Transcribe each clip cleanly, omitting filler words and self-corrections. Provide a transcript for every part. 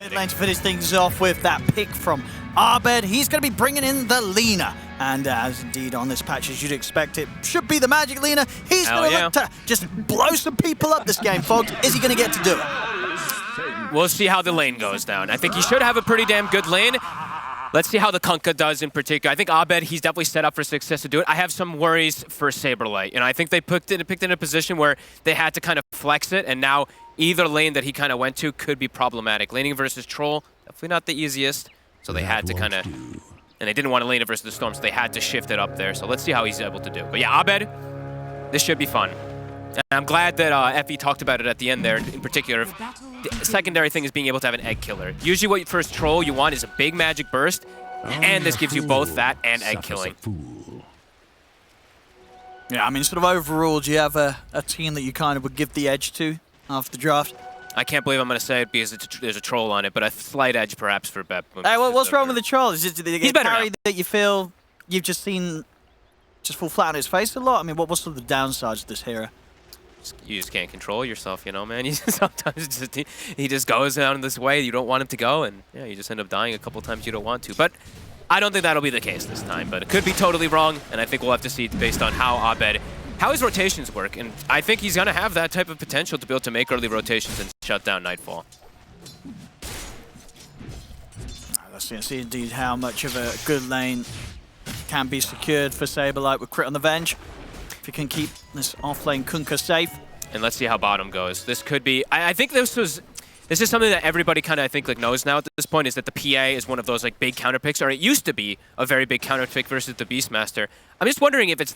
Mid lane to finish things off with that pick from Abed. He's going to be bringing in the Lina. And as indeed on this patch, as you'd expect, it should be the Magic Lina. He's going to look to just blow some people up this game, folks. Is he going to get to do it? We'll see how the lane goes down. I think he should have a pretty damn good lane. Let's see how the Kunkka does in particular. I think Abed, he's definitely set up for success to do it. I have some worries for Saberlight. I think they picked in a position where they had to kind of flex it, and now either lane that he kind of went to could be problematic. Laning versus Troll, definitely not the easiest, so they had to kind of... And they didn't want to lane it versus the Storm, so they had to shift it up there. So let's see how he's able to do. But yeah, Abed, this should be fun. And I'm glad that Effie talked about it at the end there in particular. The secondary thing is being able to have an egg killer. Usually what first Troll you want is a big magic burst, and this gives you both that and egg killing. Yeah, I mean, sort of overall, do you have a team that you kind of would give the edge to after the draft? I can't believe I'm going to say it because there's a Troll on it, but a slight edge perhaps for BetBoom. Hey, what's wrong with the Troll? Is it the carry that you feel you've just seen just fall flat on his face a lot? I mean, what's sort of the downsides of this hero? You just can't control yourself, man. You sometimes he just goes down this way you don't want him to go, and yeah, you just end up dying a couple times you don't want to. But I don't think that'll be the case this time, but it could be totally wrong, and I think we'll have to see based on how his rotations work, and I think he's going to have that type of potential to be able to make early rotations and shut down Nightfall. Let's see indeed how much of a good lane can be secured for Saberlight with Crit on the Venge. If you can keep this off-lane Kunkka safe. And let's see how bottom goes. This could be... I think this is something that everybody kind of knows now at this point, is that the PA is one of those big counter picks, or it used to be a very big counter pick versus the Beastmaster. I'm just wondering if it's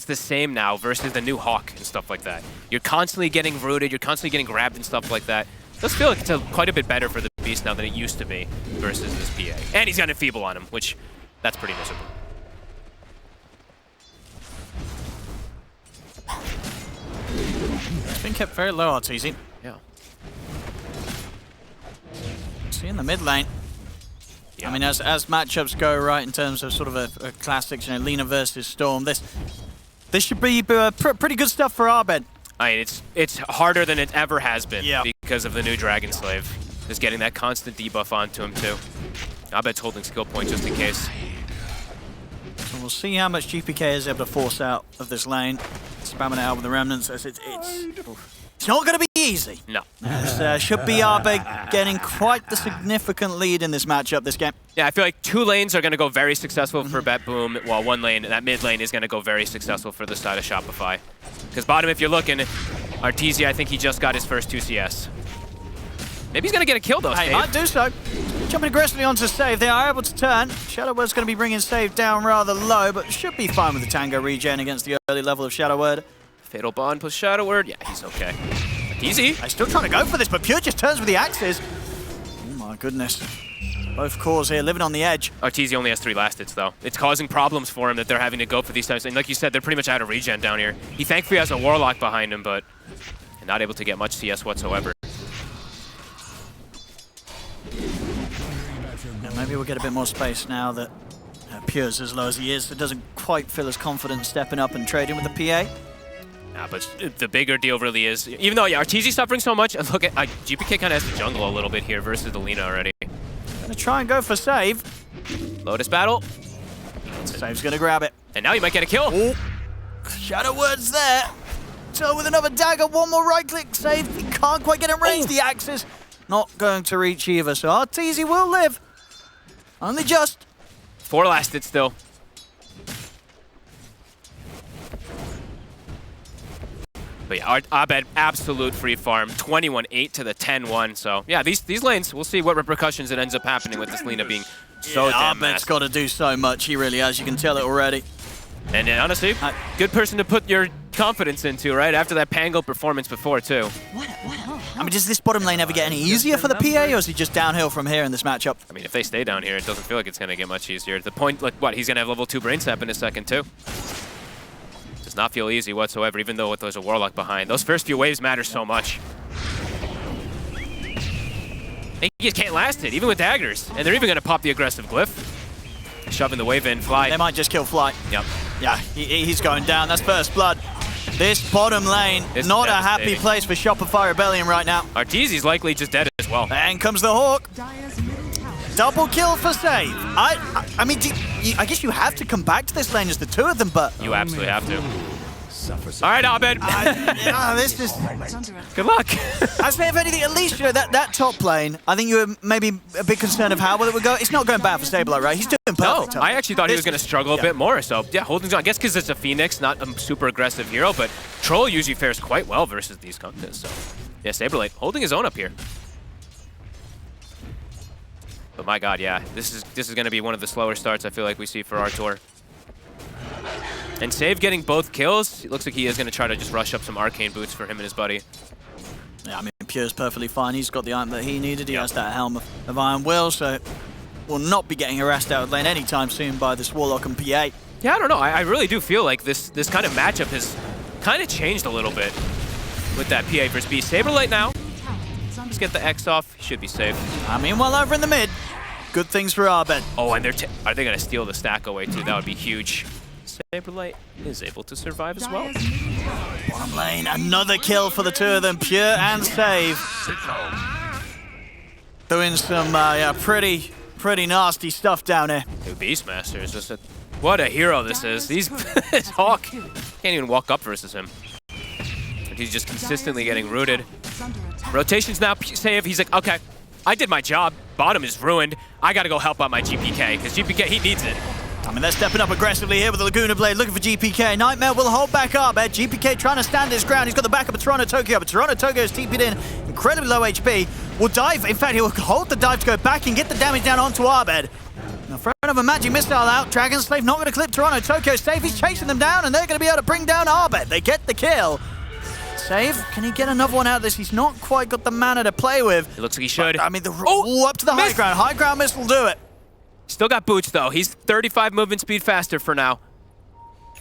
the same now versus the new Hawk and stuff like that. You're constantly getting rooted, you're constantly getting grabbed and stuff like that. It does feel like it's quite a bit better for the Beast now than it used to be versus this PA. And he's got an Enfeeble on him, which that's pretty miserable. It's been kept very low, Arteezy. Yeah. See in the mid lane. Yeah. I mean, as matchups go, right, in terms of sort of a classic, Lina versus Storm, this should be pretty good stuff for Abed. I mean, it's harder than it ever has been because of the new Dragon Slave. Just getting that constant debuff onto him too. Abed's holding skill point just in case. So we'll see how much GPK is able to force out of this lane. Spamming it out with the remnants. It's not going to be easy. No. Should be Abed getting quite the significant lead in this matchup this game. Yeah, I feel like two lanes are going to go very successful for BetBoom, while one lane, that mid lane, is going to go very successful for the side of Shopify. Because bottom, if you're looking, Arteezy, I think he just got his first 2 CS. Maybe he's going to get a kill though, He might do so. Jumping aggressively onto Save. They are able to turn. Shadowword's going to be bringing Save down rather low, but should be fine with the Tango regen against the early level of Shadowword. Fatal Bond plus Shadowword. Yeah, he's okay. Easy. They're still trying to go for this, but Pure just turns with the axes. Oh my goodness. Both cores here living on the edge. Arteezy only has 3 last hits though. It's causing problems for him that they're having to go for these times. And like you said, they're pretty much out of regen down here. He thankfully has a Warlock behind him, but not able to get much CS whatsoever. And maybe we'll get a bit more space now that Pure's as low as he is. It doesn't quite feel as confident stepping up and trading with the PA. Nah, but the bigger deal really is, even though Arteezy's suffering so much, look at GPK kind of has to jungle a little bit here versus the Lina already. Gonna try and go for Save. Lotus battle. Save's gonna grab it. And now he might get a kill. Ooh. Shadowword's there. So with another dagger, one more right click, Save. He can't quite get in range. The axes not going to reach either. So Arteezy will live. Only just. 4 last hits still. But yeah, Abed, absolute free farm. 21-8 to the 10-1. So yeah, these lanes, we'll see what repercussions it ends up happening with this Lina being so damn massive. Abed's got to do so much. He really has. You can tell it already. And honestly, good person to put your confidence into, right? After that Pango performance before, too. I mean, does this bottom lane ever get any easier for the PA, or is he just downhill from here in this matchup? I mean, if they stay down here, it doesn't feel like it's going to get much easier. The point, he's going to have level 2 Brain Sap in a second, too. Does not feel easy whatsoever, even though there's a Warlock behind. Those first few waves matter so much. They just can't last it, even with daggers. And they're even going to pop the aggressive Glyph. Shoving the wave in, Fly. They might just kill Fly. Yep. Yeah, he's going down. That's first blood. This bottom lane, not a happy place for Shopify Rebellion right now. Arteezy's likely just dead as well. And comes the Hawk. Double kill for Save. I mean, I guess you have to come back to this lane as the two of them, but... You absolutely have to. All right, Abed. This is... Good luck. I'd say, if anything, at least, you know, that top lane, I think you were maybe a bit concerned of how well it would go. It's not going bad for Sableye, right? He's doing perfect. No, I actually thought he was going to struggle a bit more. So, yeah, holding on. I guess because it's a Phoenix, not a super aggressive hero, but Troll usually fares quite well versus these Kunkas. So, yeah, Sableye holding his own up here. But my God, yeah, this is going to be one of the slower starts I feel like we see for Artur. And Save getting both kills. It looks like he is going to try to just rush up some arcane boots for him and his buddy. Yeah, I mean, Pure's perfectly fine. He's got the item that he needed. He has that Helm of Iron Will, so will not be getting harassed out of lane anytime soon by this Warlock and PA. Yeah, I don't know. I really do feel like this kind of matchup has kind of changed a little bit with that PA versus B. Saberlight now. Just get the X off. He should be safe. Meanwhile, over in the mid, good things for Abed. Oh, and are they going to steal the stack away too? That would be huge. Saberlight is able to survive as well. Bottom lane, another kill for the two of them, Pure and Save. Doing some pretty nasty stuff down here. Beastmaster is just what a hero this is. This Hawk can't even walk up versus him. And he's just consistently getting rooted. Rotations now, Save, he's like, okay, I did my job. Bottom is ruined. I gotta go help out my GPK, because GPK, he needs it. I mean, they're stepping up aggressively here with the Laguna Blade, looking for GPK. Nightmare will hold back up. GPK trying to stand his ground. He's got the backup of Toronto Tokyo, but Toronto Tokyo is TP'd in, incredibly low HP. Will dive. In fact, he'll hold the dive to go back and get the damage down onto Abed. In front of a magic missile out. Dragon Slave not going to clip Toronto Tokyo. Save, he's chasing them down, and they're going to be able to bring down Abed. They get the kill. Save, can he get another one out of this? He's not quite got the mana to play with. It looks like he should. But, I mean, up to the high ground. High ground miss will do it. Still got boots, though. He's 35 movement speed faster for now.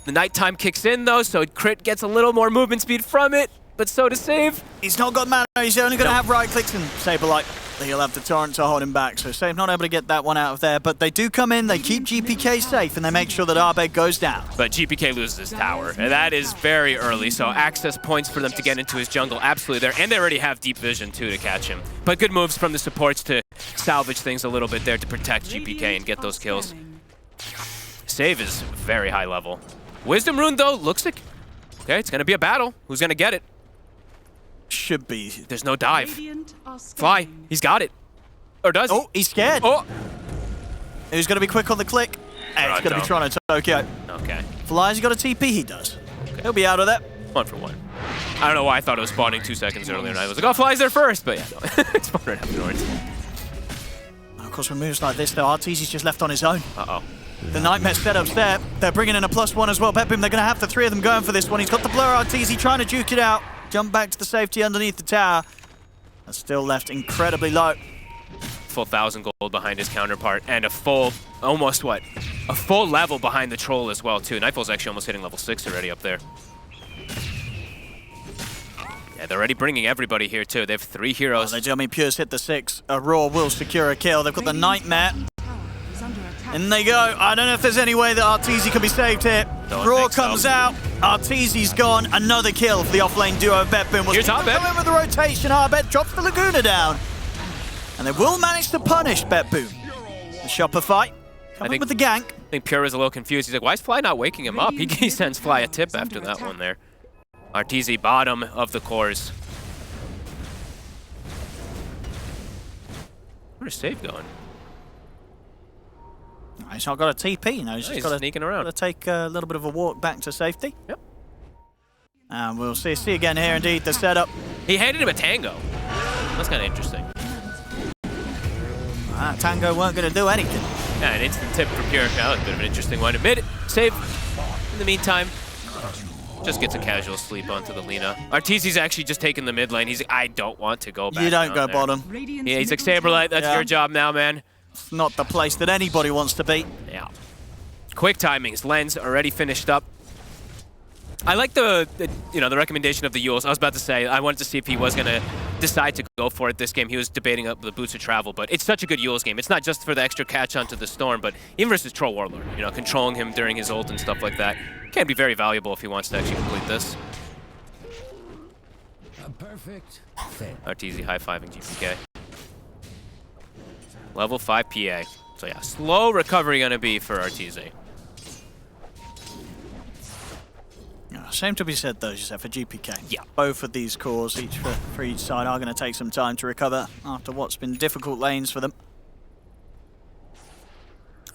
The nighttime kicks in, though, so Crit gets a little more movement speed from it, but so does Save. He's not got mana. He's only going to have right clicks and Saberlight. He'll have the torrent to hold him back, so Save not able to get that one out of there, but they do come in, they keep GPK safe, and they make sure that Abed goes down. But GPK loses his tower, and that is very early, so access points for them to get into his jungle absolutely there, and they already have deep vision, too, to catch him. But good moves from the supports to salvage things a little bit there to protect GPK and get those kills. Save is very high level. Wisdom Rune, though, looks like... Okay, it's going to be a battle. Who's going to get it? Should be. There's no dive. Fly. He's got it. Or does he? Oh, he's scared. Oh. Who's going to be quick on the click? And it's going to be Toronto Tokyo. Okay. Fly's got a TP, he does. Okay. He'll be out of that. 1 for 1. I don't know why I thought it was spawning 2 seconds earlier, and I was like, oh, Fly's there first. But yeah, no. It's spawned right afterwards. Of course, with moves like this, though, Arteezy's just left on his own. Uh-oh. The Nightmare setup's there. They're bringing in a +1 as well. BetBoom, they're going to have the three of them going for this one. He's got the blur Arteezy trying to juke it out. Jump back to the safety underneath the tower. That's still left incredibly low. Full 1,000 gold behind his counterpart, and a full, almost what? A full level behind the Troll as well, too. Nightfall's actually almost hitting level 6 already up there. Yeah, they're already bringing everybody here, too. They have 3 heroes. They do. I mean, Pure's hit the 6. Aurora will secure a kill. They've got the Nightmare. In they go. I don't know if there's any way that Arteezy can be saved here. Raw comes out. Arteezy's gone. Another kill for the offlane duo of BetBoom. Here's Abed. Coming with the rotation. Abed drops the Laguna down. And they will manage to punish BetBoom. The Shopify coming with the gank. I think Pure is a little confused. He's like, why is Fly not waking him up? He sends Fly a tip after that one there. Arteezy bottom of the cores. Where's Save going? He's not got a TP, you know. He's just got sneaking around. Got to take a little bit of a walk back to safety. Yep. And we'll see again here, indeed, the setup. He handed him a Tango. That's kind of interesting. Tango weren't going to do anything. Yeah, an instant tip for Pure. That was a bit of an interesting one. Mid Save, in the meantime, just gets a casual sleep onto the Lina. Arteezy's actually just taking the mid lane. He's like, I don't want to go back. You don't go there. bottom. Yeah, he's like, Saberlight, that's your job now, man. It's not the place that anybody wants to be. Yeah. Quick timings. Lens already finished up. I like the recommendation of the Yules. I was about to say, I wanted to see if he was going to decide to go for it this game. He was debating up the Boots of Travel, but it's such a good Yules game. It's not just for the extra catch onto the Storm, but even versus Troll Warlord, controlling him during his ult and stuff like that can be very valuable if he wants to actually complete this. Perfect. RTZ high-fiving GPK. Level 5 PA. So yeah, slow recovery gonna be for RTZ. Same to be said though, Joseph, for GPK. Yeah. Both of these cores, each for each side, are going to take some time to recover after what's been difficult lanes for them.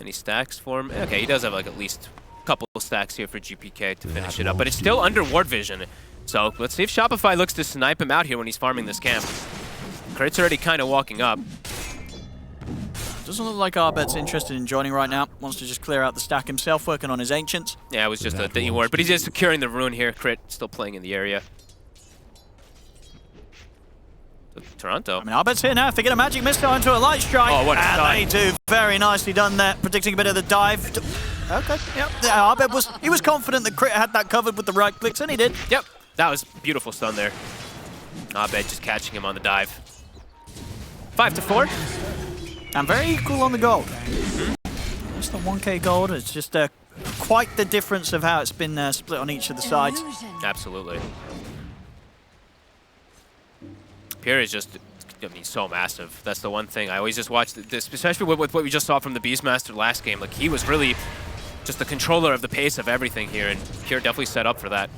Any stacks for him? Okay, he does have like at least a couple of stacks here for GPK to finish it up, but it's still under ward vision. So let's see if Shopify looks to snipe him out here when he's farming this camp. Crit's already kind of walking up. Doesn't look like Arbet's interested in joining right now. Wants to just clear out the stack himself, working on his Ancients. Yeah, it was just a D ward, but he's just securing the rune here. Crit still playing in the area. Toronto. I mean, Arbet's here now. If they get a magic missile into a light strike. Oh, what a stun. They do. Very nicely done there. Predicting a bit of the dive. Okay, yep. Arbet was confident that Crit had that covered with the right clicks, and he did. Yep, that was beautiful stun there. Arbet just catching him on the dive. 5-4. And very equal on the gold. It's the 1k gold. It's just quite the difference of how it's been split on each of the sides. Absolutely. Pierre is just, I mean, so massive. That's the one thing. I always just watch this, especially with what we just saw from the Beastmaster last game. Like, he was really just the controller of the pace of everything here, and Pierre definitely set up for that.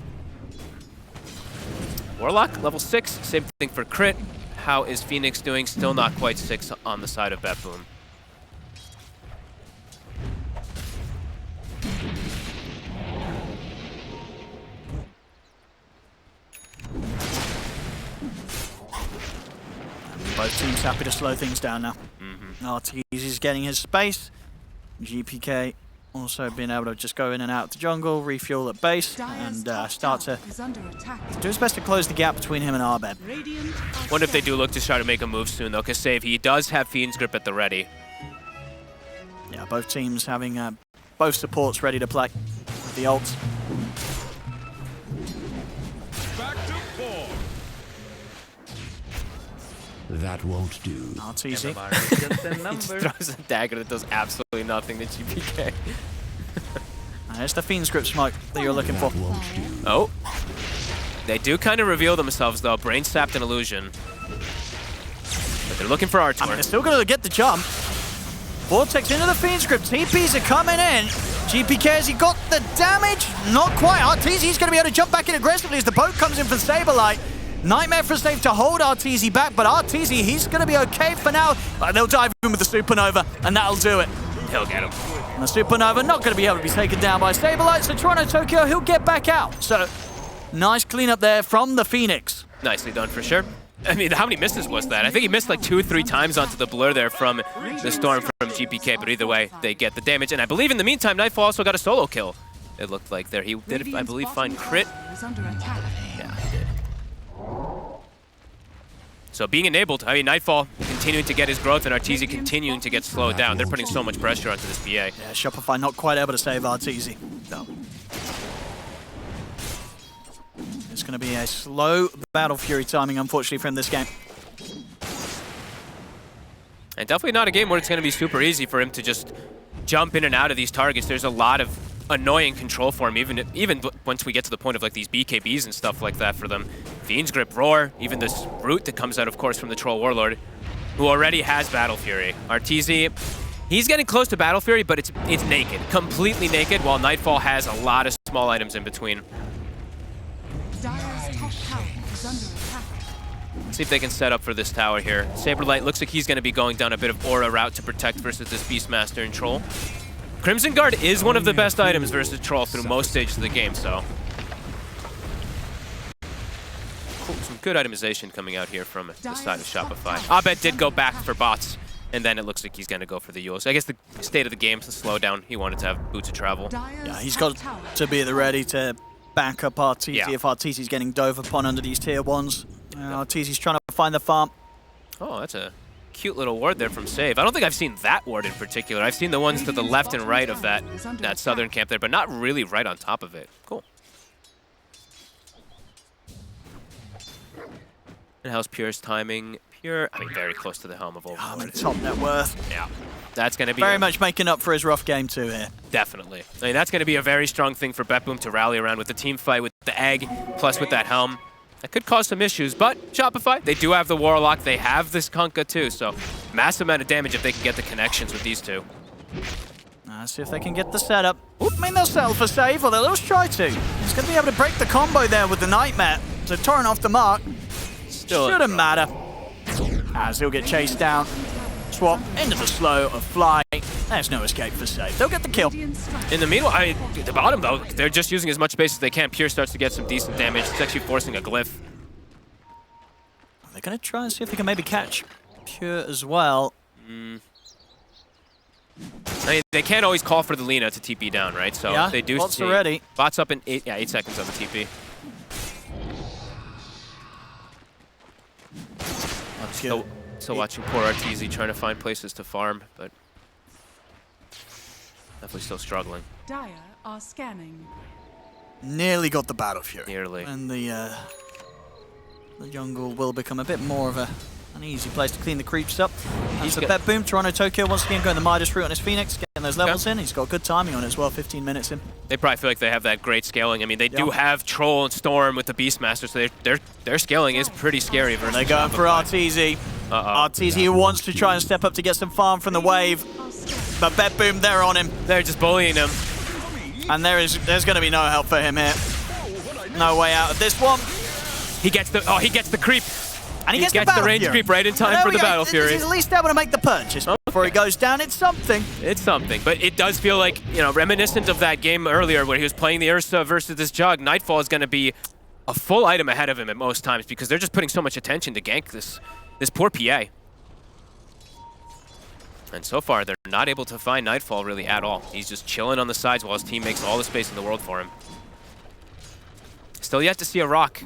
Warlock, level 6. Same thing for Crit. How is Phoenix doing? Still not quite 6 on the side of BetBoom. Both teams happy to slow things down now. RTZ is getting his space. GPK also being able to just go in and out to jungle, refuel at base, and start to do his best to close the gap between him and Arbed. Wonder if they do look to try to make a move soon, though, because Save, he does have Fiend's Grip at the ready. Yeah, both teams having both supports ready to play with the ults. That won't do. RTZ. He just throws a dagger that does absolutely nothing to GPK. There's the Fiend's Grip smoke that you're looking for. Oh. They do kind of reveal themselves, though. Brain sapped an illusion. But they're looking for Artur. I mean, they're still going to get the jump. Vortex into the Fiend's Grip. TPs are coming in. GPK, has he got the damage? Not quite. RTZ's going to be able to jump back in aggressively as the boat comes in for Saberlight. Nightmare for Save to hold RTZ back, but RTZ, he's going to be okay for now. They'll dive in with the Supernova, and that'll do it. He'll get him. And the Supernova not going to be able to be taken down by Saberlight, so Toronto Tokyo, he'll get back out. So, nice cleanup there from the Phoenix. Nicely done for sure. I mean, how many misses was that? I think he missed like 2 or 3 times onto the blur there from the Storm from GPK, but either way, they get the damage. And I believe in the meantime, Nightfall also got a solo kill. It looked like there. He did, I believe, find Crit. Yeah, he did. So being enabled, I mean, Nightfall continuing to get his growth and RTZ continuing to get slowed down. They're putting so much pressure onto this PA. Yeah, Shopify not quite able to save RTZ. No. It's going to be a slow Battle Fury timing, unfortunately, from this game. And definitely not a game where it's going to be super easy for him to just jump in and out of these targets. There's a lot of annoying control for him, even once we get to the point of like these BKBs and stuff like that for them. Fiend's Grip, Roar, even this root that comes out, of course, from the Troll Warlord, who already has Battle Fury. RTZ, he's getting close to Battle Fury, but it's naked, completely naked, while Nightfall has a lot of small items in between. Let's see if they can set up for this tower here. Saberlight looks like he's going to be going down a bit of aura route to protect versus this Beastmaster and Troll. Crimson Guard is one of the best items versus Troll through most stages of the game, so. Cool. Some good itemization coming out here from the side of Shopify. Abed did go back for bots, and then it looks like he's going to go for the Yule. So I guess the state of the game, the slowdown, he wanted to have boots of travel. Yeah, he's got to be at the ready to back up RTZ if RTZ's getting dove upon under these tier 1s. RTZ's trying to find the farm. Oh, that's a cute little ward there from Save. I don't think I've seen that ward in particular. I've seen the ones to the left and right of that southern camp there, but not really right on top of it. Cool. And how's Pure's timing? Pure, I mean, very close to the helm of Overlord. I mean, top net worth. Yeah, that's going to be very much making up for his rough game too here. Definitely. I mean, that's going to be a very strong thing for BetBoom to rally around with the team fight, with the egg, plus with that helm. That could cause some issues, but Shopify, they do have the Warlock. They have this Kunkka too, so massive amount of damage if they can get the connections with these two. See if they can get the setup. I mean, they'll settle for save, or they'll at least try to. He's going to be able to break the combo there with the Nightmare. So torn off the mark. Shouldn't matter. As he'll get chased down. Swap into the slow of fly. There's no escape for save. They'll get the kill. In the meanwhile, at the bottom though, they're just using as much space as they can. Pure starts to get some decent damage. It's actually forcing a glyph. They're going to try and see if they can maybe catch Pure as well. I mean, they can't always call for the Lina to TP down, right? So yeah, they do. bots already. Bots up in 8 seconds on the TP. I'm still watching poor RTZ trying to find places to farm, but definitely still struggling. Dire are scanning. Nearly got the Battle Fury. Nearly. And the jungle will become a bit more of an easy place to clean the creeps up. He's the BetBoom. Toronto, Tokyo once again going the Midas route on his Phoenix, getting those levels in. He's got good timing on it as well, 15 minutes in. They probably feel like they have that great scaling. I mean, they do have Troll and Storm with the Beastmaster, so their scaling is pretty scary versus They're going for RTZ. RTZ wants to try and step up to get some farm from the wave, but BetBoom, they're on him. They're just bullying him. And there's going to be no help for him here. No way out of this one. He gets the creep. And he gets the range creep right in time for the Battle Fury. He's at least able to make the purchase before he goes down. It's something. It's something, but it does feel like, you know, reminiscent of that game earlier where he was playing the Ursa versus this Jug. Nightfall is going to be a full item ahead of him at most times because they're just putting so much attention to gank this poor PA. And so far, they're not able to find Nightfall really at all. He's just chilling on the sides while his team makes all the space in the world for him. Still yet to see a rock.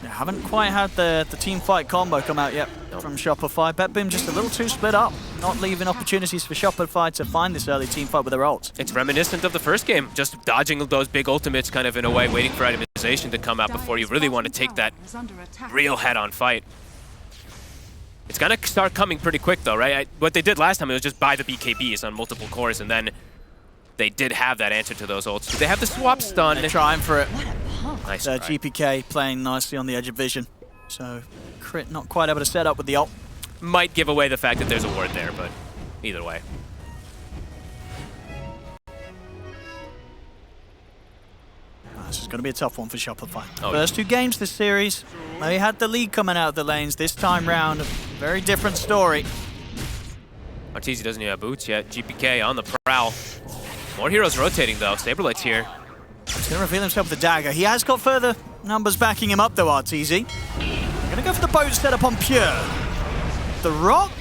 They haven't quite had the team fight combo come out yet from Shopify. BetBoom just a little too split up, not leaving opportunities for Shopify to find this early team fight with their ult. It's reminiscent of the first game, just dodging those big ultimates kind of in a way, waiting for itemization to come out before you really want to take that real head-on fight. It's going to start coming pretty quick though, right? What they did last time, it was just buy the BKBs on multiple cores, and then they did have that answer to those ults. They have the swap stun. They're trying for it. Nice. GPK playing nicely on the edge of vision. So Crit not quite able to set up with the ult. Might give away the fact that there's a ward there, but either way. This is going to be a tough one for Shopify. Oh, First two games this series, they had the lead coming out of the lanes. This time round, very different story. Arteezy doesn't even have boots yet. GPK on the prowl. More heroes rotating though. Saberlight's here. He's going to reveal himself with the dagger. He has got further numbers backing him up though, Arteezy. Going to go for the boat set up on Pure. The rock.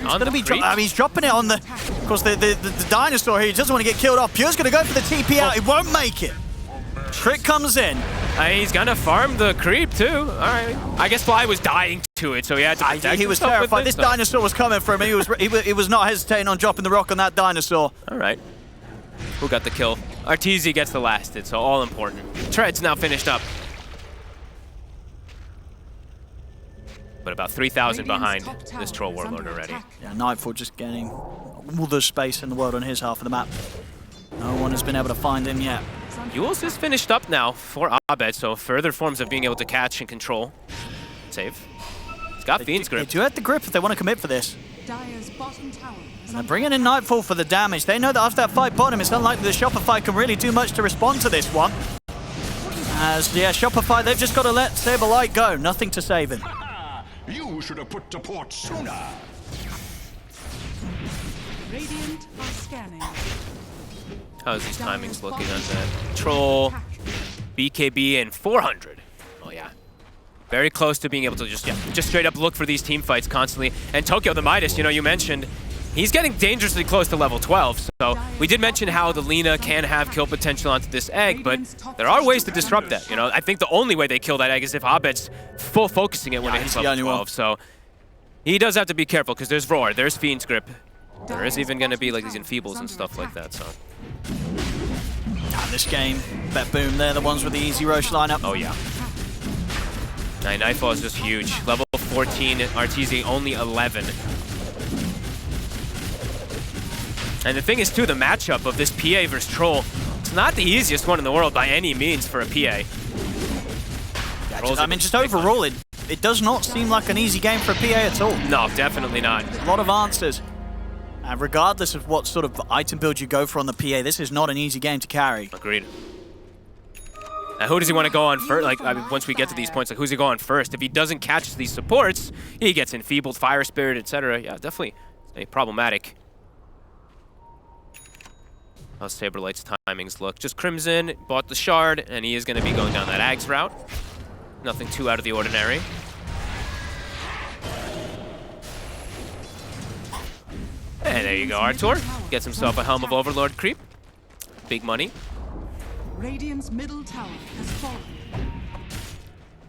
On the creep? He's dropping it on the... Of course, the dinosaur here, he doesn't want to get killed off. Pure's going to go for the TP out. He won't make it. Crit comes in. He's gonna farm the creep too. All right. I guess Fly was dying to it, so he had to protect He was himself terrified. with This it, dinosaur was coming for him. He was not hesitating on dropping the rock on that dinosaur. All right. Who got the kill? Arteezy gets the last hit, so all important. Tread's now finished up. But about 3,000 behind this Troll Warlord already. Yeah, Nightfall just getting all the space in the world on his half of the map. No one has been able to find him yet. Yules is finished up now for Abed, so further forms of being able to catch and control. Save. He's got Fiend's Grip. They do have the grip if they want to commit for this. Dire's bottom tower is They're bringing in Nightfall for the damage. They know that after that fight bottom, it's unlikely that Shopify can really do much to respond to this one. As, yeah, Shopify, they've just got to let Saberlight go. Nothing to save him. You should have put to port sooner. Radiant are scanning. How's these timings looking on that? Troll, BKB, and 400. Oh yeah. Very close to being able to just straight up look for these team fights constantly. And Tokyo, the Midas, you know, you mentioned, he's getting dangerously close to level 12. So we did mention how the Lina can have kill potential onto this egg, but there are ways to disrupt that. You know, I think the only way they kill that egg is if Abed's full focusing it when it hits level 12. So he does have to be careful because there's Roar, there's Fiend's Grip. There is even going to be like these Enfeebles and stuff like that, so. This game, BetBoom, they're the ones with the easy Roche lineup. Oh yeah. Nightfall is just huge. Level 14, Arteezy only 11. And the thing is too, the matchup of this PA versus Troll, it's not the easiest one in the world by any means for a PA. Yeah, Controls I mean, just overall, it does not seem like an easy game for a PA at all. No, definitely not. A lot of answers. And regardless of what sort of item build you go for on the PA, this is not an easy game to carry. Agreed. Now, who does he want to go on first? Like, I mean, once we get to these points, like, who's he going first? If he doesn't catch these supports, he gets enfeebled, Fire Spirit, etc. Yeah, definitely problematic. How Saberlight's timings look. Just Crimson bought the shard, and he is going to be going down that Ags route. Nothing too out of the ordinary. And there you go, Artur. Gets himself a Helm of Overlord creep. Big money. Radiant's middle tower has fallen.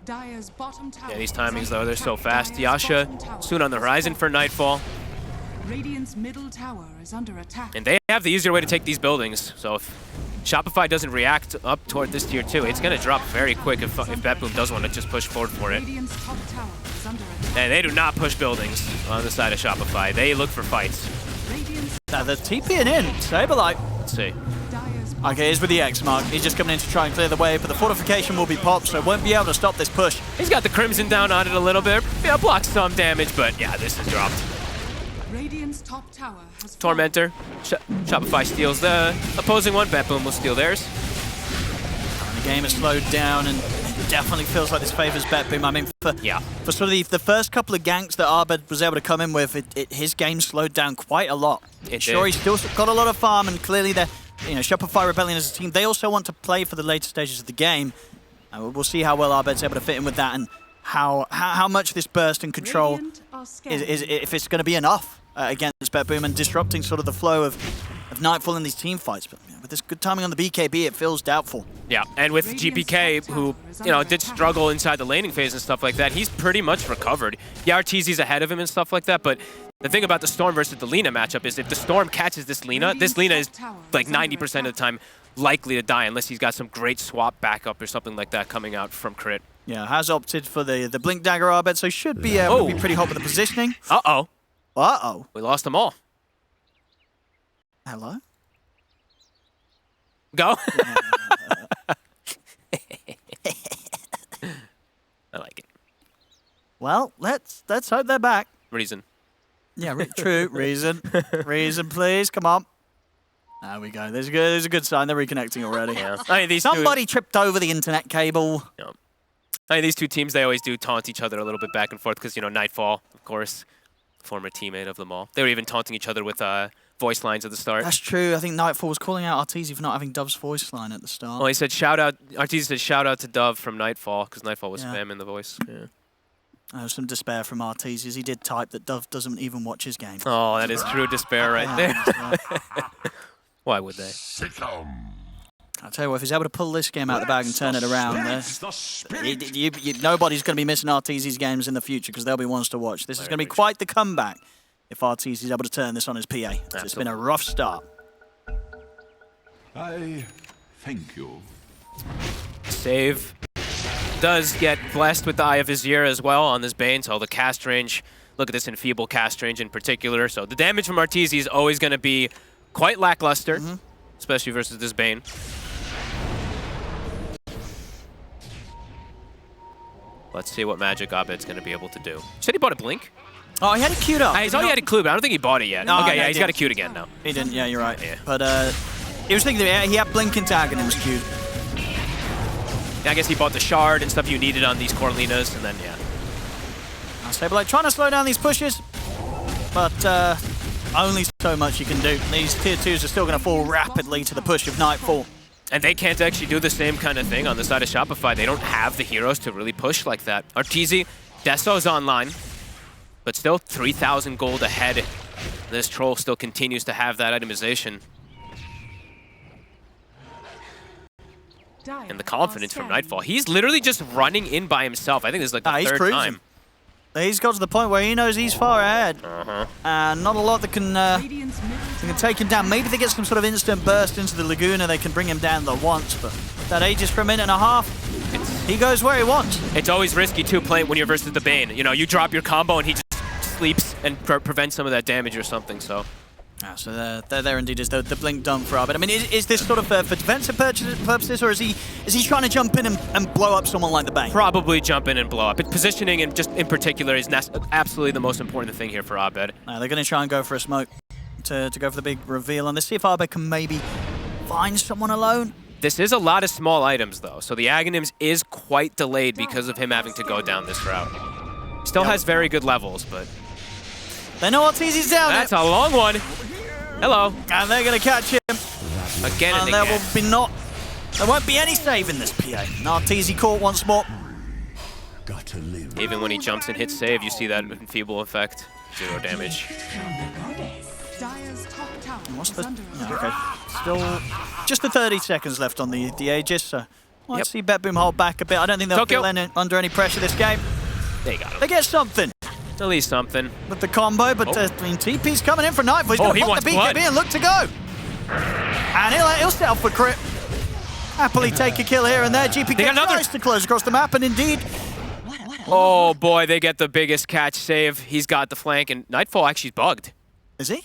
Dire's bottom tower. Yeah, these timings, though, they're so fast. Yasha soon on the horizon for Nightfall. Radiant's middle tower is under attack. And they have the easier way to take these buildings. So if Shopify doesn't react up toward this tier 2, it's going to drop very quick if BetBoom does want to just push forward for it. Radiant's top tower is under attack. And they do not push buildings on the side of Shopify. They look for fights. Now they're TPing in. Saberlight. Let's see. Okay, he's with the X mark. He's just coming in to try and clear the way, but the fortification will be popped, so it won't be able to stop this push. He's got the Crimson down on it a little bit. Yeah, blocks some damage, but yeah, this is dropped. Radiant's top tower has Tormentor. Shopify steals the opposing one. BetBoom will steal theirs. And the game is slowed down, and it definitely feels like this favors BetBoom. I mean, for sort of the first couple of ganks that Arbed was able to come in with, his game slowed down quite a lot. Sure, he's still got a lot of farm, and clearly they're, Shopify Rebellion as a team, they also want to play for the later stages of the game. We'll see how well Arbed's able to fit in with that, and how much this burst and control is if it's going to be enough against BetBoom and disrupting sort of the flow of Nightfall in these team fights. But with this good timing on the BKB, it feels doubtful. Yeah, and with GPK, who did struggle inside the laning phase and stuff like that, he's pretty much recovered. Yeah, Arteezy's ahead of him and stuff like that, but the thing about the Storm versus the Lina matchup is if the Storm catches this Lina is like 90% of the time likely to die unless he's got some great swap backup or something like that coming out from crit. Yeah, has opted for the Blink Dagger Arbed, so should be able to be pretty hot with the positioning. Uh-oh. Uh-oh. We lost them all. Hello? Go. I like it. Well, let's hope they're back. Reason. Yeah, true. Reason. Reason, please. Come on. There we go. There's a good sign. They're reconnecting already. Yeah. I mean, Somebody tripped over the internet cable. Yeah. I mean, these two teams, they always do taunt each other a little bit back and forth because, Nightfall, of course, former teammate of them all. They were even taunting each other with voice lines at the start. That's true. I think Nightfall was calling out Arteezy for not having Dove's voice line at the start. Well, he said Arteezy said shout out to Dove from Nightfall because Nightfall was spamming the voice. Yeah. Some despair from Arteezy as he did type that Dove doesn't even watch his game. Oh, that is true despair right there. Why would they? I'll tell you what, if he's able to pull this game out of the bag and turn it around, nobody's going to be missing Arteezy's games in the future because they'll be ones to watch. This is going to be quite the comeback if Arteezy's able to turn this on his PA. It's been a rough start. I thank you. Save does get blessed with the Eye of Vizier as well on this Bane, so the cast range, look at this enfeeble cast range in particular. So the damage from Arteezy is always going to be quite lackluster, especially versus this Bane. Let's see what magic Abed's going to be able to do. You said he bought a Blink? Oh, he had it queued up. He thought he had it clued, but I don't think he bought it yet. No, okay, no, yeah, he's got it queued again now. He didn't, yeah, you're right. Yeah. But he was thinking that he had Blink and Tag and it was queued. Yeah, I guess he bought the shard and stuff you needed on these Corlinas, and then, yeah. Saberlight trying to slow down these pushes, but only so much you can do. These tier 2s are still going to fall rapidly to the push of Nightfall. And they can't actually do the same kind of thing on the side of Shopify. They don't have the heroes to really push like that. Arteezy, Deso's online, but still 3,000 gold ahead. This troll still continues to have that itemization. And the confidence from Nightfall. He's literally just running in by himself. I think this is like the third time. He's got to the point where he knows he's far ahead. And not a lot that can take him down. Maybe they get some sort of instant burst into the Laguna. They can bring him down at once. But that ages for a minute and a half. He goes where he wants. It's always risky, too, playing when you're versus the Bane. You drop your combo and he just sleeps and prevents some of that damage or something. So So there indeed is the blink done for Arbed. I mean, is this sort of for defensive purposes, or is he trying to jump in and blow up someone like the Bane? Probably jump in and blow up. Positioning and just in particular is absolutely the most important thing here for Arbed. They're going to try and go for a smoke to go for the big reveal on this. See if Arbed can maybe find someone alone. This is a lot of small items though, so the Aghanims is quite delayed because of him having to go down this route. Still has very good levels, but they know Arteezy's down. That's a long one. Hello. And they're going to catch him. Again and there again. There won't be any save in this PA. Arteezy caught once more. Got to live. Even when he jumps and hits save, you see that enfeeble effect. 0 damage. Dire's top tower What's is the... under Yeah, attack. okay. Still just the 30 seconds left on the Aegis, so let's see BetBoom hold back a bit. I don't think they'll feel under any pressure this game. They got him. They get something. At least something. With the combo, but I mean, TP's coming in for Nightfall. He's going to pop the BKB blood. and look to go. And he'll set up for crit. Happily take a kill here and there. GP gets nice to close across the map, and indeed... Oh boy, they get the biggest catch save. He's got the flank, and Nightfall actually bugged. Is he?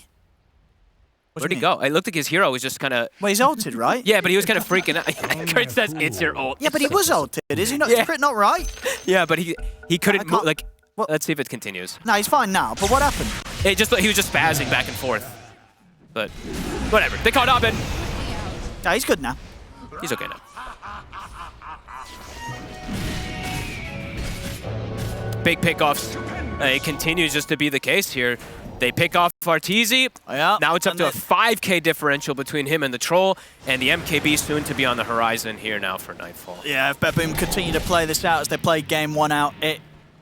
Where'd he go? It looked like his hero was just kind of... Well, he's ulted, right? Yeah, but he was kind of freaking out. Crit says, it's your ult. Yeah, but he was ulted, is he not? Yeah. Is crit not right? Yeah, but he couldn't move, like... What? Let's see if it continues. No, he's fine now, but what happened? He was just spazzing back and forth. But whatever. They caught Abed. Yeah, he's good now. He's okay now. Big pickoffs. It continues just to be the case here. They pick off Arteezy. Yeah, now it's up to a 5k differential between him and the Troll, and the MKB soon to be on the horizon here now for Nightfall. Yeah, if BetBoom continue to play this out as they play game 1 out,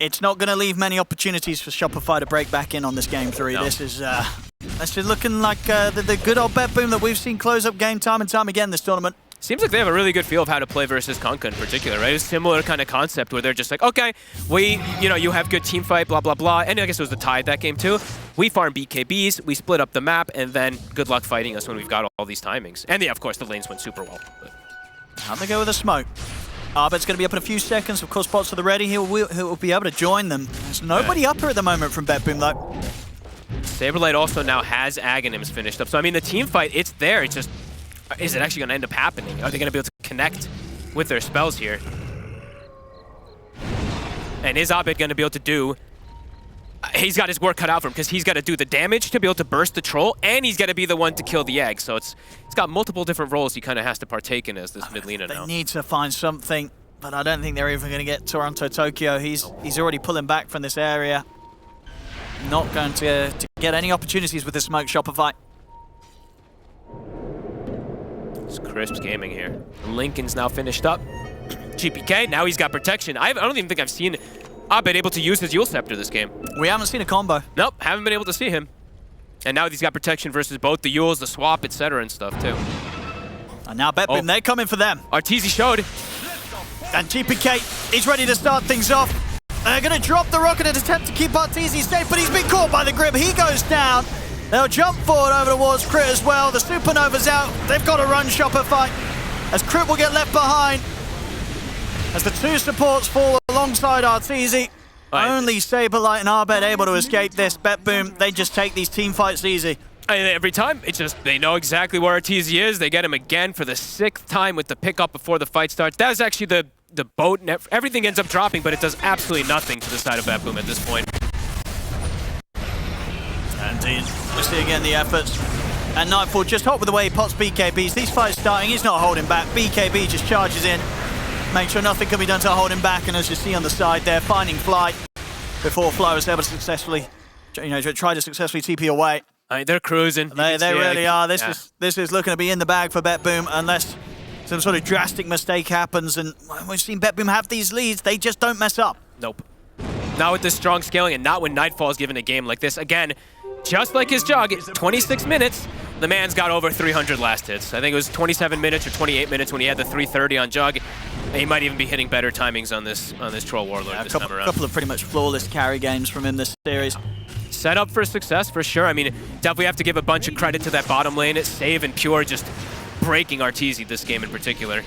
it's not going to leave many opportunities for Shopify to break back in on this game 3. No. This is looking like the good old BetBoom that we've seen close up game time and time again this tournament. Seems like they have a really good feel of how to play versus Kunkka in particular, right? It's a similar kind of concept where they're just like, okay, you have good team fight, blah, blah, blah. And I guess it was the Tide that game too. We farm BKBs, we split up the map, and then good luck fighting us when we've got all these timings. And yeah, of course, the lanes went super well. But. How they go with a smoke? Arbed's going to be up in a few seconds. Of course, bots are the ready. He'll be able to join them. There's nobody up here at the moment from BetBoom, though. Saberlight also now has Aghanims finished up. So, I mean, the team fight, it's there. It's just, is it actually going to end up happening? Are they going to be able to connect with their spells here? And is Abed going to be able to do... He's got his work cut out for him because he's got to do the damage to be able to burst the Troll, and he's got to be the one to kill the egg. So it's got multiple different roles he kind of has to partake in as this mid-laner now. They need to find something, but I don't think they're even going to get Toronto Tokyo. He's already pulling back from this area. Not going to get any opportunities with the smoke Shopify. It's Crisp's gaming here. Lincoln's now finished up. GPK, now he's got protection. I don't even think I've seen Abed able to use his Yule Scepter this game. We haven't seen a combo. Nope, haven't been able to see him. And now he's got protection versus both the Yules, the swap, etc. and stuff too. And now BetBoom, they're coming for them. Arteezy showed. And GPK is ready to start things off. They're going to drop the rocket and attempt to keep Arteezy safe, but he's been caught by the grip. He goes down. They'll jump forward over towards Crit as well. The Supernova's out. They've got to run Shopify as Crit will get left behind. As the two supports fall alongside Arteezy. Only Saberlight and Arbed able to escape this. BetBoom, they just take these team fights easy. Every time, it's just they know exactly where Arteezy is. They get him again for the 6th time with the pickup before the fight starts. That was actually the boat. And everything ends up dropping, but it does absolutely nothing to the side of BetBoom at this point. Indeed. We see again the efforts. And Nightfall just hot with the way he pots BKBs. These fights starting, he's not holding back. BKB just charges in. Make sure nothing can be done to hold him back. And as you see on the side there, finding Fly before Fly was able to successfully, try to successfully TP away. They're cruising. They really are. This is looking to be in the bag for BetBoom unless some sort of drastic mistake happens. And we've seen BetBoom have these leads. They just don't mess up. Nope. Not with this strong scaling and not when Nightfall is given a game like this. Again, just like his Jug, 26 minutes, the man's got over 300 last hits. I think it was 27 minutes or 28 minutes when he had the 330 on Jug. He might even be hitting better timings on this Troll Warlord this time around. A couple of pretty much flawless carry games from him this series. Set up for success for sure. I mean, definitely have to give a bunch of credit to that bottom lane. Save and Pure just breaking Arteezy this game in particular.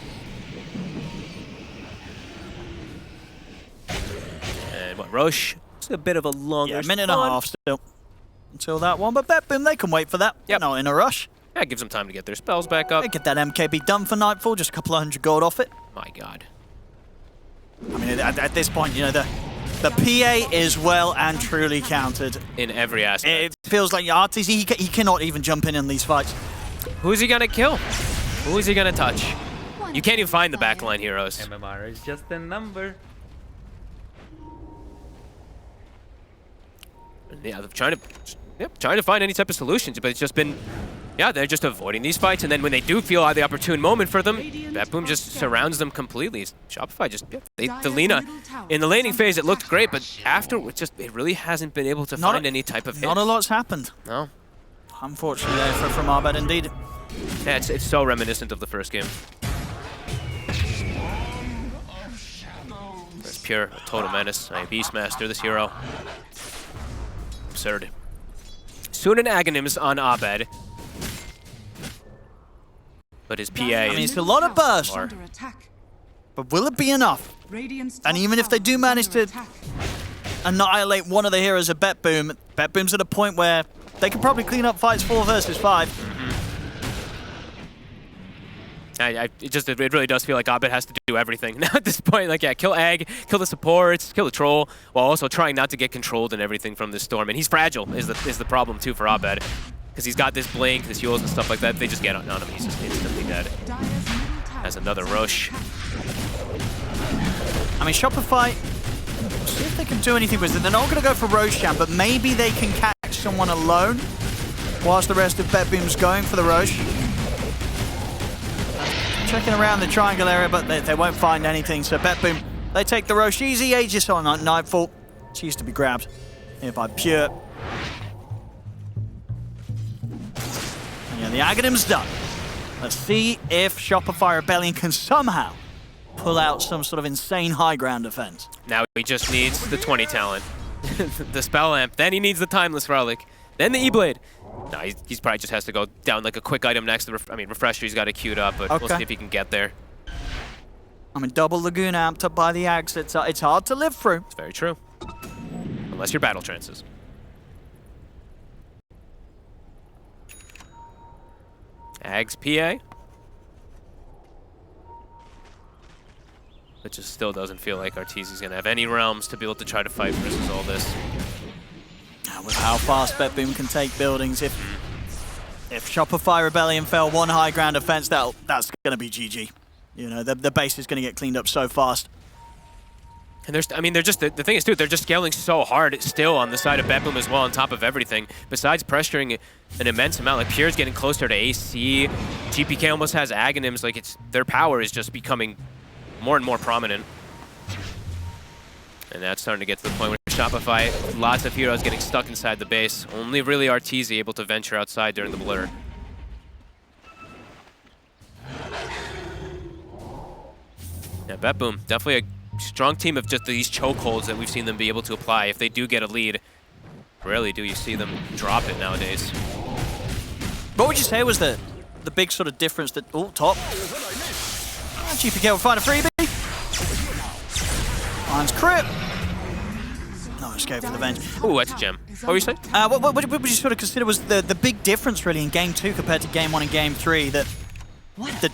And what, Roche? It's a bit of a longer minute and a half still. until that one. But BetBoom, they can wait for that. Yep. Not in a rush. That gives them time to get their spells back up. They get that MKB done for Nightfall, just a couple of 100 gold off it. My God. I mean, at this point, you know, the PA is well and truly counted. In every aspect. It feels like RTZ, he cannot even jump in these fights. Who's he gonna kill? Who is he gonna touch? You can't even find the backline heroes. MMR is just a number. Yeah, they're trying to find any type of solutions, but it's just been, yeah, they're just avoiding these fights, and then when they do feel the opportune moment for them, BetBoom just surrounds them completely. Shopify just, the Lina, in the laning phase, it looked great, but after, it really hasn't been able to find any type of hit. Not a lot's happened. No. Unfortunately, from Arbed, indeed. Yeah, it's so reminiscent of the first game. There's Pure, a total menace, a Beastmaster, this hero. Absurd. Soon an Aghanims on Abed. But his PA I mean, is it's a lot of burst, Under attack. but will it be enough? Radiant's And top even if they do tower manage under to attack. annihilate one of the heroes of BetBoom, BetBoom's at a point where they can probably clean up fights 4 versus 5. it really does feel like Abed has to do everything now at this point. Like, yeah, kill Egg, kill the supports, kill the troll, while also trying not to get controlled and everything from this storm. And he's fragile is the problem too for Abed, because he's got this blink, his heals and stuff like that. They just get on him, he's just instantly dead. Dire's middle tower Has another is rush. under I mean, Shopify, see if they can do anything with it. They're not going to go for Roshan, but maybe they can catch someone alone whilst the rest of BetBoom's going for the Rosh. Checking around the triangle area, but they won't find anything. So BetBoom, they take the Rosh easy. Aegis on Nightfall. She used to be grabbed here by Pure. And yeah, the Aghanim's done. Let's see if Shopify Rebellion can somehow pull out some sort of insane high ground defense. Now he just needs the 20 talent, the spell lamp. Then he needs the timeless relic. Then the E-blade. No, he's probably just has to go down like a quick item next to refresher. He's got it queued up, but we'll see if he can get there. I mean, double Lagoon amped up by the Ags. It's hard to live through. It's very true, unless you're battle trances. Ags PA. It just still doesn't feel like Arteezy's gonna have any realms to be able to try to fight versus all this. With how fast BetBoom can take buildings, if Shopify Rebellion fell one high ground defense, that's gonna be GG. You know, the base is gonna get cleaned up so fast. And they're just the thing is, dude, they're just scaling so hard still on the side of BetBoom as well, on top of everything. Besides pressuring an immense amount, like Pure's getting closer to AC, GPK almost has Aghanims. Like their power is just becoming more and more prominent. And that's starting to get to the point where Shopify, lots of heroes getting stuck inside the base. Only really Arteezy able to venture outside during the blur. Yeah, BetBoom, definitely a strong team of just these chokeholds that we've seen them be able to apply. If they do get a lead, rarely do you see them drop it nowadays. What would you say was the big sort of difference that... Oh, top. GPK will find a freebie. Finds crit. No escape for the Venge. Ooh, that's a gem. What were you saying? What would you sort of consider was the big difference really in Game 2 compared to Game 1 and Game 3 that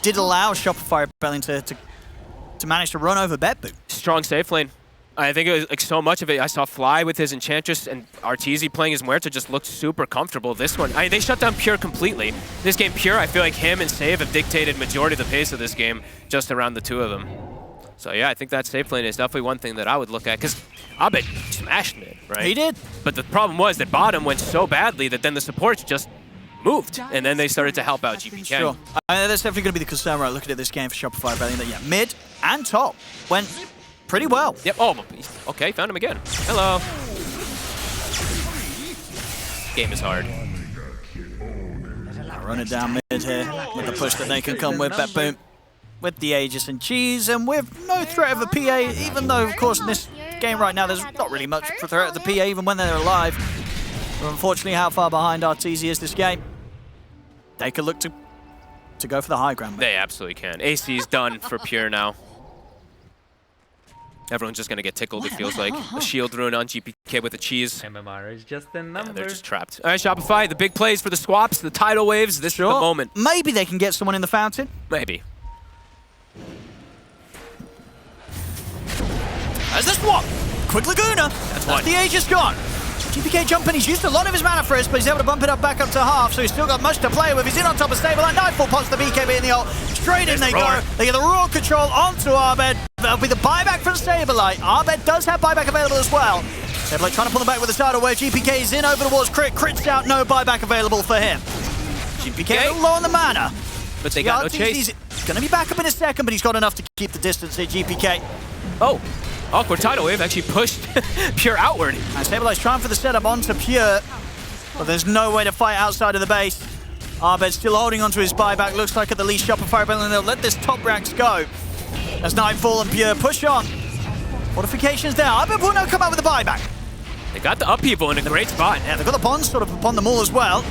did allow Shopify Rebellion to manage to run over BetBoom? Strong safe lane. I think it was like so much of it. I saw Fly with his Enchantress and Arteezy playing his Muerta just looked super comfortable. This one, they shut down Pure completely. This game, Pure, I feel like him and Save have dictated majority of the pace of this game just around the two of them. So yeah, I think that safe lane is definitely one thing that I would look at, because Abed smashed mid, right? He did. But the problem was that bottom went so badly that then the supports just moved, and then they started to help out GPK. Sure. That's definitely going to be the concern when I look at this game for Shopify Rebellion, that yeah, mid and top went pretty well. Yep. Oh, okay, found him again. Hello. Game is hard. Run it down mid here with the push that they can come with BetBoom, with the Aegis and Cheese, and with no threat of a PA, even though, of course, in this game right now, there's not really much for threat of the PA, even when they're alive. But unfortunately, how far behind Arteezy is this game? They could look to go for the high ground. They absolutely can. AC is done for Pure now. Everyone's just going to get tickled, it feels like. A shield rune on GPK with a cheese. MMR is just a number. They're just trapped. All right, Shopify, the big plays for the swaps, the tidal waves. This is the moment. Maybe they can get someone in the fountain. Maybe. As the swap. Quick Laguna. That's one. The Aegis gone. GPK jumping, he's used a lot of his mana for us, but he's able to bump it up back up to half, so he's still got much to play with. He's in on top of Stable, and Nightfall pops the BKB in the ult. Straight in they go. They get the raw control onto Abed. That'll be the buyback from Saberlight. Abed does have buyback available as well. Saberlight trying to pull them back with the tidal wave. GPK is in over towards Crit. Crit's out, no buyback available for him. GPK a little low on the mana. But they got no chase. He's going to be back up in a second, but he's got enough to keep the distance here, GPK. Oh. Awkward tidal wave actually pushed Pure outward. And Saberlight's trying for the setup onto Pure, but there's no way to fight outside of the base. Abed still holding onto his buyback. Looks like at the least Shopify, but they'll let this top Rax go. As Nightfall and Pure push on. Fortifications there. Abed will now come out with the buyback. They got the upheaval in a great spot. Yeah, they've got the bonds sort of upon them all as well.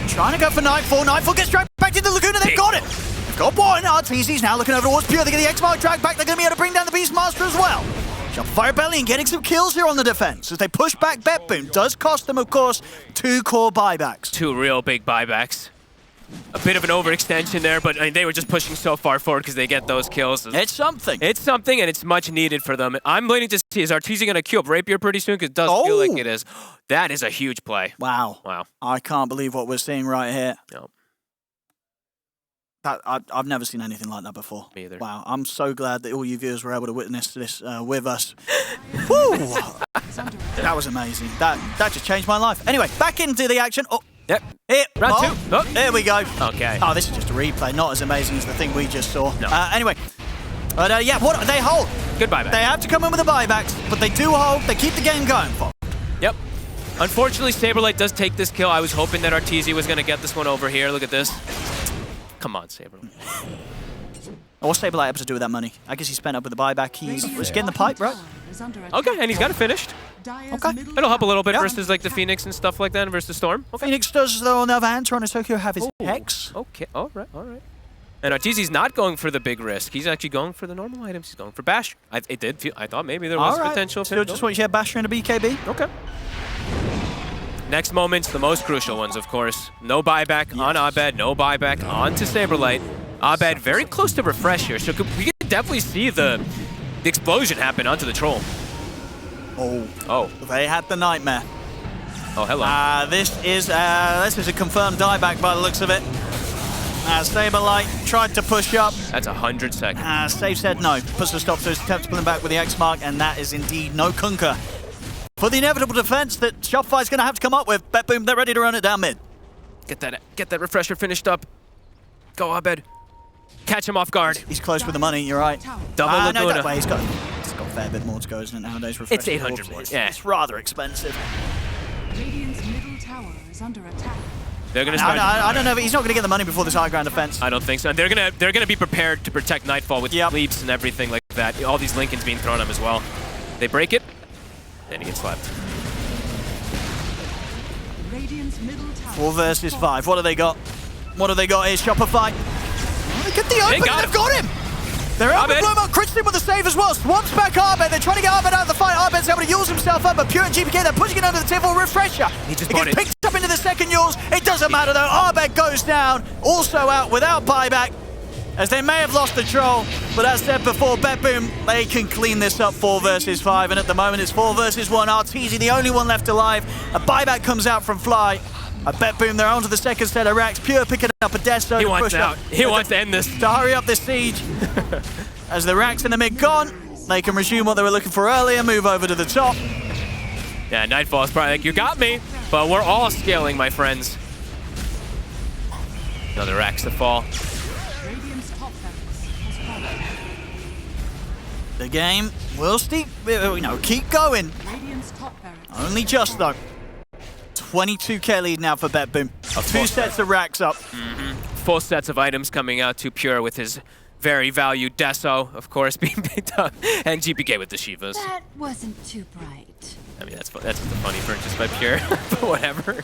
Trying to go for Nightfall. Nightfall gets dragged back into the Laguna. They've got it. They've got one. RTZ's now looking over towards Pure. They get the X-Mark dragged back. They're going to be able to bring down the Beastmaster as well. Shopify Rebellion getting some kills here on the defense as they push back BetBoom. Does cost them, of course, 2 core buybacks. 2 real big buybacks. A bit of an overextension there, but I mean, they were just pushing so far forward because they get those kills. It's something. It's something, and it's much needed for them. I'm waiting to see, is Arteezy going to queue up Rapier pretty soon? Because it does feel like it is. That is a huge play. Wow. Wow. I can't believe what we're seeing right here. No. I've never seen anything like that before. Me either. Wow, I'm so glad that all you viewers were able to witness this with us. Woo! That was amazing. That just changed my life. Anyway, back into the action. Oh, yep. Here, Round 2. Oh. Here we go. Okay. Oh, this is just a replay. Not as amazing as the thing we just saw. No. Anyway, but yeah, what they hold. Good buyback. They have to come in with the buybacks, but they do hold. They keep the game going for. Yep. Unfortunately, Saberlight does take this kill. I was hoping that Arteezy was going to get this one over here. Look at this. Come on, Saberlight. What's Saberlight able to do with that money? I guess he spent up with the buyback. He's getting the pipe, right? Okay, and he's got it finished. Okay. It'll help a little bit versus like the Phoenix and stuff like that versus Storm. Okay. Phoenix does, though, on the other hand, Toronto Tokyo have his Hex. Okay, all right. And Arteezy's not going for the big risk. He's actually going for the normal items. He's going for Bash. I thought maybe there was potential. Still just want you to have Basher and a BKB. Okay. Next moments, the most crucial ones, of course. No buyback on Abed, no buyback onto Saberlight. Abed very close to refresh here, so we can definitely see the explosion happen onto the troll. Oh. They had the nightmare. Oh, hello. This is a confirmed dieback by the looks of it. Saberlight tried to push up. That's 100 seconds. Save said no. Puts a stop to his attempt to pull him back with the X-Mark, and that is indeed no Kunkka. For the inevitable defense that Shopify's going to have to come up with. BetBoom, they're ready to run it down mid. Get that refresher finished up. Go, Abed. Catch him off guard. He's close with the money, you're right. Double Laguna. No, that way. He's got a fair bit more to go, isn't it, nowadays? It's 800 more. Yeah. It's rather expensive. Radiant's middle tower is under attack. They're going to start. I don't know, but he's not going to get the money before this high ground defense. I don't think so. They're gonna be prepared to protect Nightfall with leaps and everything like that. All these Lincolns being thrown at him as well. They break it, then he gets slapped. Radiant's middle tower. 4 versus 5. What do they got? What have they got here? Shopify. Oh, they get the open. They've got him. They're able to blow him up. Christian with the save as well. Swamps back Abed. They're trying to get Abed out of the fight. Abed's able to use himself up, but Pure and GPK, they're pushing it under the table. Refresher. He just it gets picked up into the second Yules. It doesn't matter though. Abed goes down. Also out without buyback, as they may have lost the troll. But as said before, BetBoom, they can clean this up 4 versus 5. And at the moment, it's 4 versus 1. Arteezy, the only one left alive. A buyback comes out from Fly. I BetBoom, they're on to the second set of racks. Pure picking up a Desto. He wants out. He wants to end this. To hurry up this siege. As the racks in the mid gone, they can resume what they were looking for earlier, move over to the top. Yeah, Nightfall is probably like, you got me, but we're all scaling, my friends. Another racks to fall. Radiant's top barracks has fallen. The game will keep going. Radiant's top barracks. Only just though. 22k lead now for BetBoom. 2 sets of racks up. Full sets of items coming out to Pure with his very valued Deso, of course, being picked up, and GPK with the Shivas. That wasn't too bright. I mean, that's just a funny purchase by Pure, but whatever.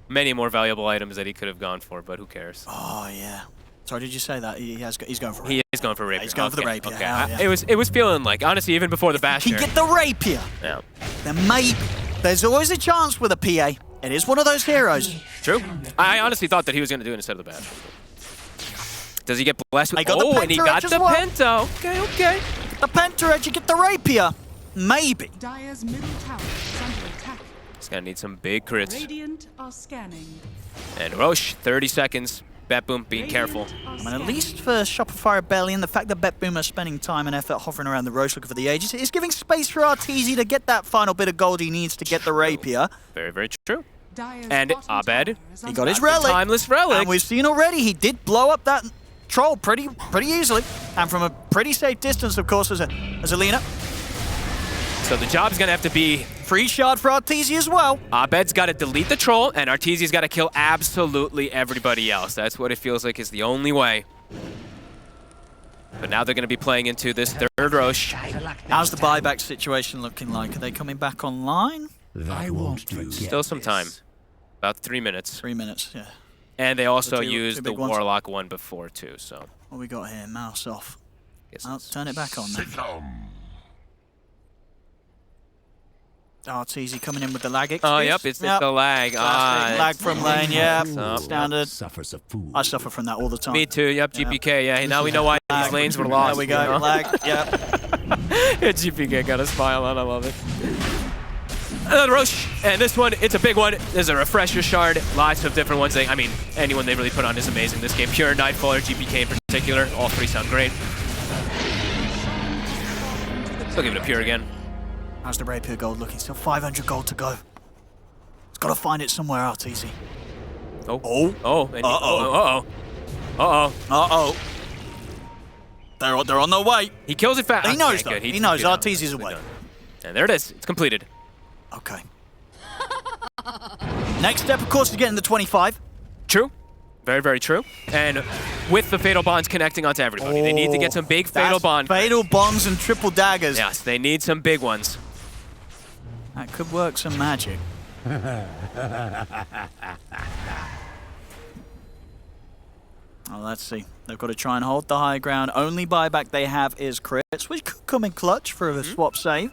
Many more valuable items that he could have gone for, but who cares? Oh, yeah. Sorry, did you say that? He's going for rapier. He is going for rapier. He's going for the rapier. Okay. Yeah. It was feeling like, honestly, even before the bash. He can get the rapier. Yeah. Then maybe. There's always a chance with a PA. It is one of those heroes. True. I honestly thought that he was going to do it instead of the bash. Does he get blessed with... And he got the Penta. Okay. The Penta edge, you get the rapier. Maybe. Dire's middle tower is under attack. He's going to need some big crits. Radiant are scanning. And Roche, 30 seconds. BetBoom being careful. I mean, at least for Shopify Rebellion, the fact that BetBoom are spending time and effort hovering around the Roche looking for the Aegis is giving space for RTZ to get that final bit of gold he needs to get the rapier. Very, very true. Dire's And Abed, he got his relic. timeless relic. And we've seen already, he did blow up that troll pretty easily. And from a pretty safe distance, of course, as a Lina. So the job's going to have to be... Free shard for Arteezy as well. Abed's got to delete the troll, and Arteezy's got to kill absolutely everybody else. That's what it feels like is the only way. But now they're going to be playing into this third Roche. How's the buyback situation looking like? Are they coming back online? I won't do. Still some time. About 3 minutes. 3 minutes, yeah. And they also two used the big ones. Warlock one before, too, so... What we got here? Mouse off. Guess I'll it's- turn it back on then. Arteezy coming in with the lag excuse. Oh, yep, it's the lag. Classic lag from lane, yeah. up. Standard. Suffers a fool. I suffer from that all the time. Me too, yep, GPK, yeah. Now we know why these lanes were lost. There we go, you know? lag, yeah. Yeah, GPK got a smile on, I love it. Another Roche, and this one, it's a big one. There's a refresher shard, lots of different ones. I mean, anyone they really put on is amazing this game. Pure, Nightfall, or GPK in particular, all three sound great. Still give it a Pure again. How's the rapier gold looking? Still 500 gold to go. It's got to find it somewhere, Arteezy. Oh. Oh. Oh. And Uh-oh. They're on their way. He kills it fast. He knows, Okay, though. good. He knows good. Arteezy's away. Done. And there it is. It's completed. Okay. Next step, of course, is getting the 25. True. Very, very true. And with the Fatal Bonds connecting onto everybody, they need to get some big Fatal Bond. Fatal Bonds and triple daggers. Yes, they need some big ones. That could work some magic. Oh, let's see. They've got to try and hold the high ground. Only buyback they have is crits, which could come in clutch for a swap save.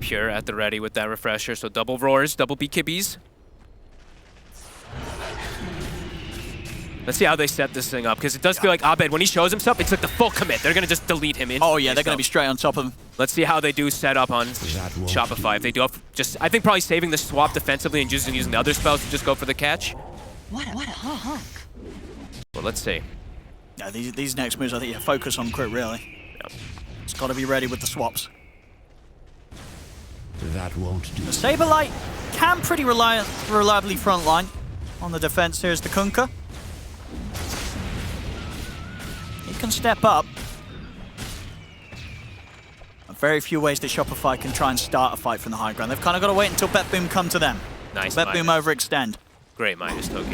Pure at the ready with that refresher, so double roars, double BKBs. Let's see how they set this thing up, because it does feel like Abed, when he shows himself, it's like the full commit. They're going to just delete him. Oh, yeah, they're going to be straight on top of him. Let's see how they do set up on Shopify. If they do have just, I think probably saving the swap defensively and just using the other spells to just go for the catch. What a hunk. Well, let's see. Yeah, these next moves, I think, focus on crit, really. Yep. It's got to be ready with the swaps. That won't do. The Saberlight can pretty reliably frontline on the defense. Here's the Kunkka. He can step up. Very few ways that Shopify can try and start a fight from the high ground. They've kind of got to wait until BetBoom come to them. Nice. BetBoom overextend. Great minus Tokyo.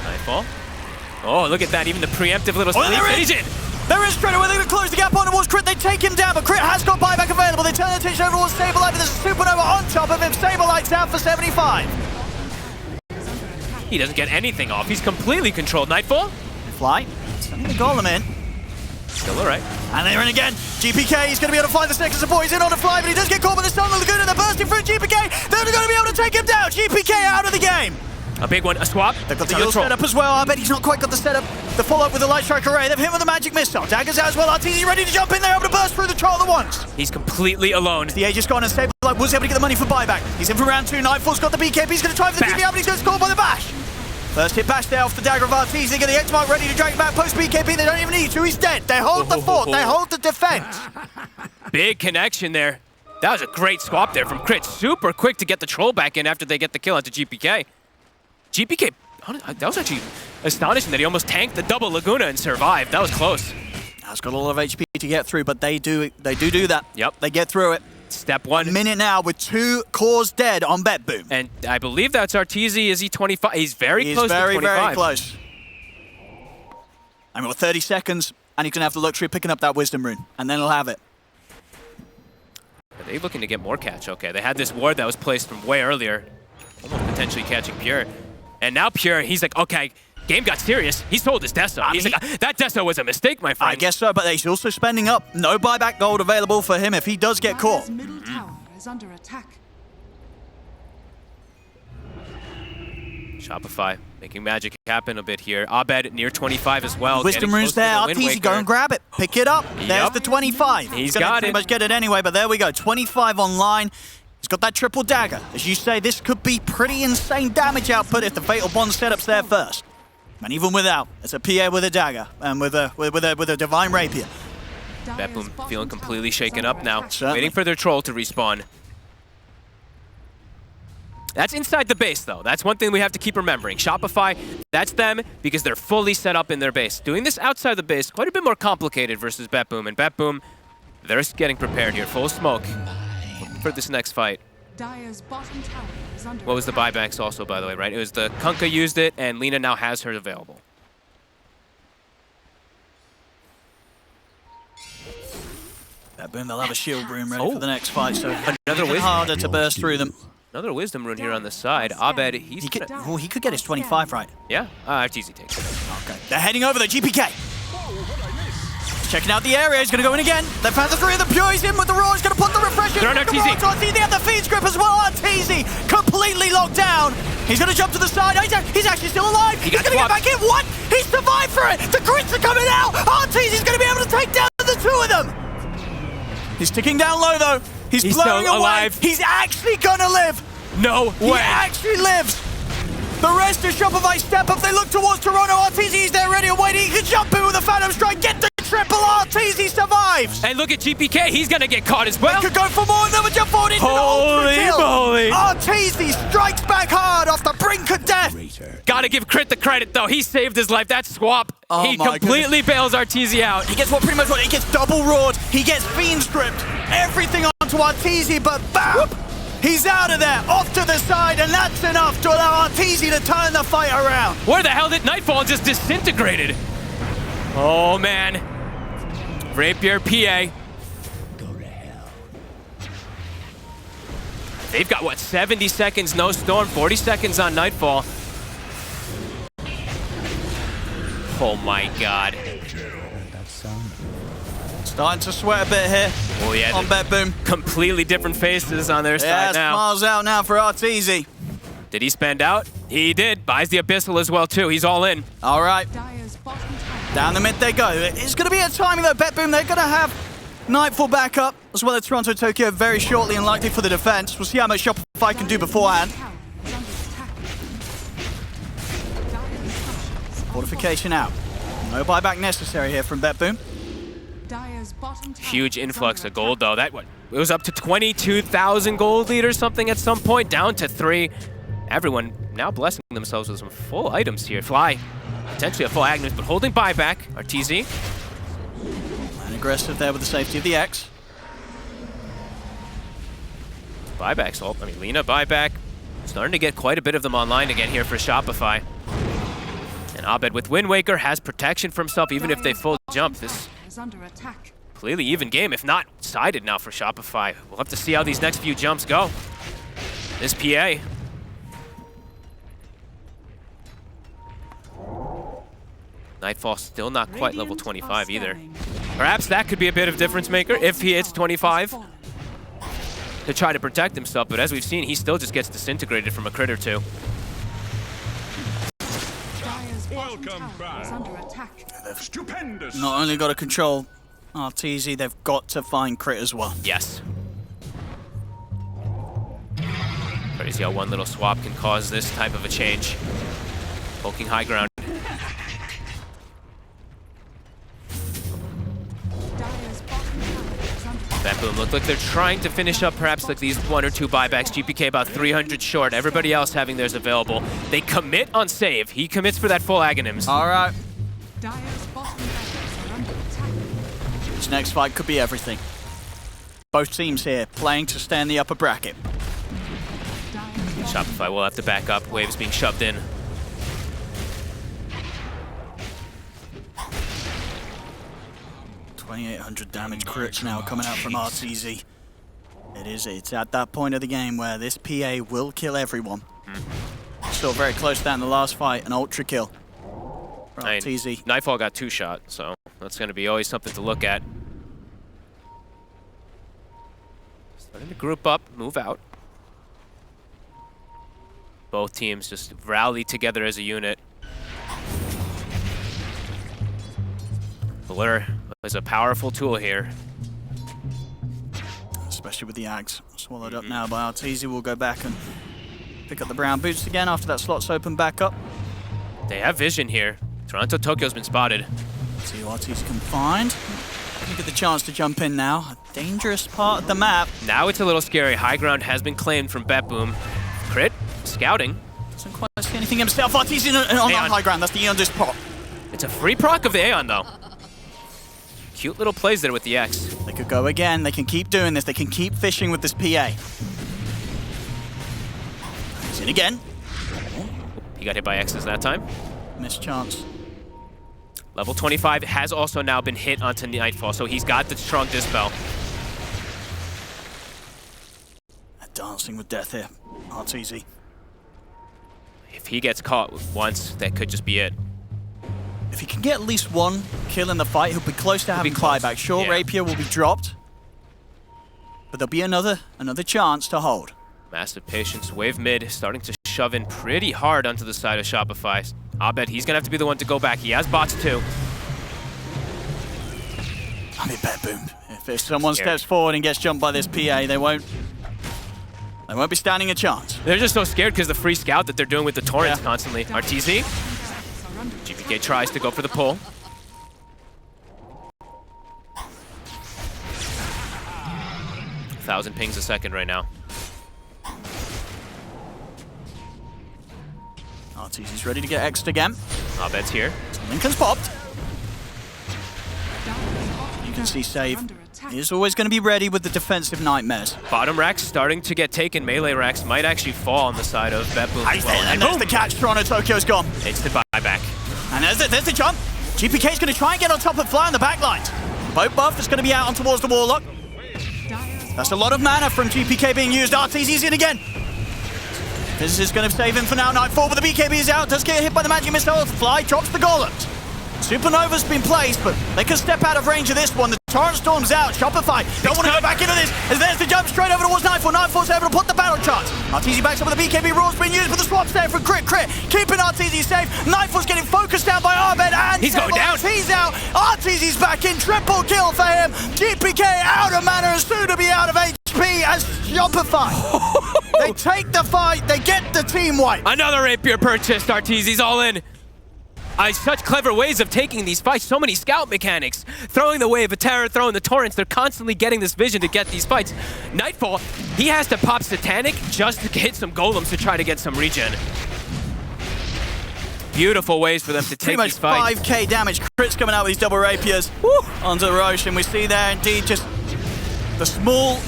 Nightfall. Oh, look at that. Even the preemptive little sleep vision. There is straight away. They're going to close the gap on towards Crit. They take him down, but Crit has got buyback available. They turn their attention over towards Saberlight, but there's a supernova on top of him. Saberlight's out for 75. He doesn't get anything off. He's completely controlled. Nightfall. Fly. Sending the golem in. Still all right. And they're in again. GPK is going to be able to find the second support. He's in on the fly, but he does get caught by the Stun Lagoon, and they're bursting through GPK. They're going to be able to take him down. GPK out of the game. A big one, a swap. They've got the little setup as well. I bet he's not quite got the setup. The follow-up with the Light Strike Array. They've hit him with the Magic Missile. Daggers out as well. Arteezy ready to jump in there, able to burst through the troll at once. He's completely alone. The Aegis gone and Saberlight was able to get the money for buyback. He's in for round 2. Nightfall's got the BKB. He's going to try for the DB out, but he's going to score by the bash. First hit bash there off the dagger of Arteezy. They get the X-Mark ready to drag him back post BKB. They don't even need to. He's dead. They hold the fort. They hold the defense. Big connection there. That was a great swap there from Crit. Super quick to get the troll back in after they get the kill onto GPK. GPK, that was actually astonishing that he almost tanked the double Laguna and survived. That was close. That's got a lot of HP to get through, but they do that. Yep. They get through it. Step 1. Minute now with 2 cores dead on BetBoom. And I believe that's Arteezy. Is he 25? He's very close to 25. He's very close. I mean, with 30 seconds, and he's going to have the luxury of picking up that Wisdom Rune, and then he'll have it. Are they looking to get more catch? Okay, they had this ward that was placed from way earlier. Almost potentially catching Pure. And now Pure, he's like, okay, game got serious. He sold his Deso. He's like, that Deso was a mistake, my friend. I guess so, but he's also spending up. No buyback gold available for him if he does get caught. Dire's middle tower is under attack. Shopify making magic happen a bit here. Abed near 25 as well. Wisdom runes there. Arteezy, go and grab it. Pick it up. There's the 25. He's gonna got pretty it. much get it anyway, but there we go. 25 online. He's got that triple dagger. As you say, this could be pretty insane damage output if the Fatal Bond setup's there first. And even without, it's a PA with a dagger and with a Divine Rapier. BetBoom feeling completely shaken up now. Certainly. Waiting for their troll to respawn. That's inside the base, though. That's one thing we have to keep remembering. Shopify, that's them because they're fully set up in their base. Doing this outside the base, quite a bit more complicated versus BetBoom. And BetBoom, they're getting prepared here. Full smoke for this next fight. Dire's bottom tower is under What was the attack. buybacks also, by the way, right? It was the Kunkka used it, and Lina now has her available. BetBoom, they'll have a shield room ready for the next fight, so Another wisdom. harder to burst through them. Another wisdom rune here on the side. Abed, he's He could, gonna- well, he could get his 25 right. yeah, it's easy takes it. Okay. They're heading over the GPK. Checking out the area. He's going to go in again. They've had the three of the Pures in with the Roar. He's going to put the refresher. They're on RTZ. They have the Fiend's Grip as well. RTZ completely locked down. He's going to jump to the side. He's actually still alive. He's got going to get swapped. back in. What? He survived for it. The crits are coming out. RTZ's going to be able to take down the two of them. He's ticking down low, though. He's blowing still away. alive. He's actually going to live. No He way. actually lives. The rest of Shopify step up. They look towards Toronto. RTZ's there ready and waiting. He can jump in with a Phantom Strike. Get the triple. RTZ survives. And look at GPK, he's gonna get caught as well. Could go for more and then would jump forward into Holy the ultimate kill. moly. RTZ strikes back hard off the brink of death. Gotta give Crit the credit though. He saved his life. That swap, Oh he my completely bails RTZ out. He gets pretty much what he gets double roared. He gets Fiend Script. Everything onto RTZ, but bam! He's out of there, off to the side, and that's enough to allow RTZ to turn the fight around. Where the hell did Nightfall just disintegrated? Oh man. Rapier PA. Go to hell. They've got what, 70 seconds no storm, 40 seconds on Nightfall. Oh my god. That sound. Starting to sweat a bit here Oh yeah, on BetBoom. completely different faces on their Yeah, side now. smiles out now for RTZ. Did he spend out? He did. Buys the Abyssal as well too. He's all in. All right, Dire's bottom tower. down the mid they go. It's going to be a timing though, BetBoom. They're going to have Nightfall back up, as well as Toronto Tokyo very shortly and likely for the defense. We'll see how much Shopify can do beforehand. Tower is under attack. Dire's structures are Fortification out. No buyback necessary here from BetBoom. Dire's bottom tower Huge is influx under of gold attack. though. That what? It was up to 22,000 gold lead or something at some point, down to 3. Everyone now blessing themselves with some full items here. Fly, potentially a full Agnes, but holding buyback. RTZ. And aggressive there with the safety of the X. Buybacks. I mean, Lina buyback. Starting to get quite a bit of them online again here for Shopify. And Abed with Wind Waker has protection for himself even if they full jump. This Is under attack. completely even game, if not sided now for Shopify. We'll have to see how these next few jumps go. This PA. Nightfall still not quite level Radiant 25 are either. scanning. Perhaps that could be a bit of difference maker if he hits 25 to try to protect himself, but as we've seen, he still just gets disintegrated from a crit or two. Dire's bottom tower is under attack. Stupendous! Not only got to control RTZ, they've got to find Crit as well. Yes. Crazy how one little swap can cause this type of a change. Poking high ground. Dire's bottom tower is under attack. BetBoom look like they're trying to finish up perhaps like these 1 or 2 buybacks. GPK about 300 short. Everybody else having theirs available. They commit on save. He commits for that full Aghanim's. All right. Dire's bottom barracks are under attack. This next fight could be everything. Both teams here playing to stay in the upper bracket. Dire's Shopify will have to back up. Waves being shoved in. $2,800 damage crits now coming out from RTZ. It's at that point of the game where this PA will kill everyone. saw very close to that in the last fight, an ultra kill. It's easy. Nightfall got 2 shot, so that's going to be always something to look at. Starting to group up, move out. Both teams just rally together as a unit. Blur is a powerful tool here. Especially with the Ags swallowed up now by Arteezy. We'll go back and pick up the brown boots again after that slot's open back up. They have vision here. Toronto Tokyo's been spotted. See what Arteezy can find. You get the chance to jump in now. A dangerous part of the map. Now it's a little scary. High ground has been claimed from BetBoom. Crit, scouting. Doesn't quite see anything himself. Arteezy on that high ground. That's the Aeon spot. It's a free proc of the Aeon, though. Cute little plays there with the X. They could go again. They can keep doing this. They can keep fishing with this PA. He's in again. He got hit by X's that time. Missed chance. Level 25 has also now been hit onto Nightfall, so he's got the strong dispel. Dancing with death here. Arteezy. If he gets caught once, that could just be it. If he can get at least one kill in the fight, he'll be close to having buyback. Sure, yeah. Rapier will be dropped, but there'll be another chance to hold. Massive patience. Wave mid starting to shove in pretty hard onto the side of Shopify. Abed, he's going to have to be the one to go back. He has bots too. I mean, BetBoom. If someone steps forward and gets jumped by this PA, they won't be standing a chance. They're just so scared because the free scout that they're doing with the torrents constantly. Arteezy. GPK tries to go for the pull. Thousand pings a second right now. Arteezy's ready to get X'd again. Abed's here. Lincoln's popped. You can see Save is always going to be ready with the defensive nightmares. Bottom racks starting to get taken. Melee racks might actually fall on the side of BetBoom. And there's the catch. Toronto Tokyo's gone. It's the buyback. And there's the jump. GPK's going to try and get on top of Fly on the backlines. Boat buff is going to be out on towards the Warlock. That's a lot of mana from GPK being used. Arteezy's in again. This is going to save him for now. Nightfall, but the BKB is out. Does get hit by the magic missile. Fly drops the golems. Supernova's been placed, but they can step out of range of this one. The Torrent Storm's out. Shopify don't want to go back into this. As there's the jump straight over towards Nightfall. Nightfall's able to put the battle charge. Arteezy backs up with the BKB rules being used, but the swap's there for Crit. Keeping Arteezy safe. Nightfall's getting focused down by Abed, and he's going down. He's out. Arteezy's back in. Triple kill for him. GPK out of mana and soon to be out of HP as Shopify. They take the fight. They get the team wipe. Another rapier purchased. Arteezy's all in. Such clever ways of taking these fights. So many scout mechanics. Throwing the Wave of Terror, throwing the Torrents. They're constantly getting this vision to get these fights. Nightfall, he has to pop Satanic just to hit some golems to try to get some regen. Beautiful ways for them to take these fights. 5k damage. Crit's coming out with these double rapiers. Woo! Onto Roche, and we see there indeed just the small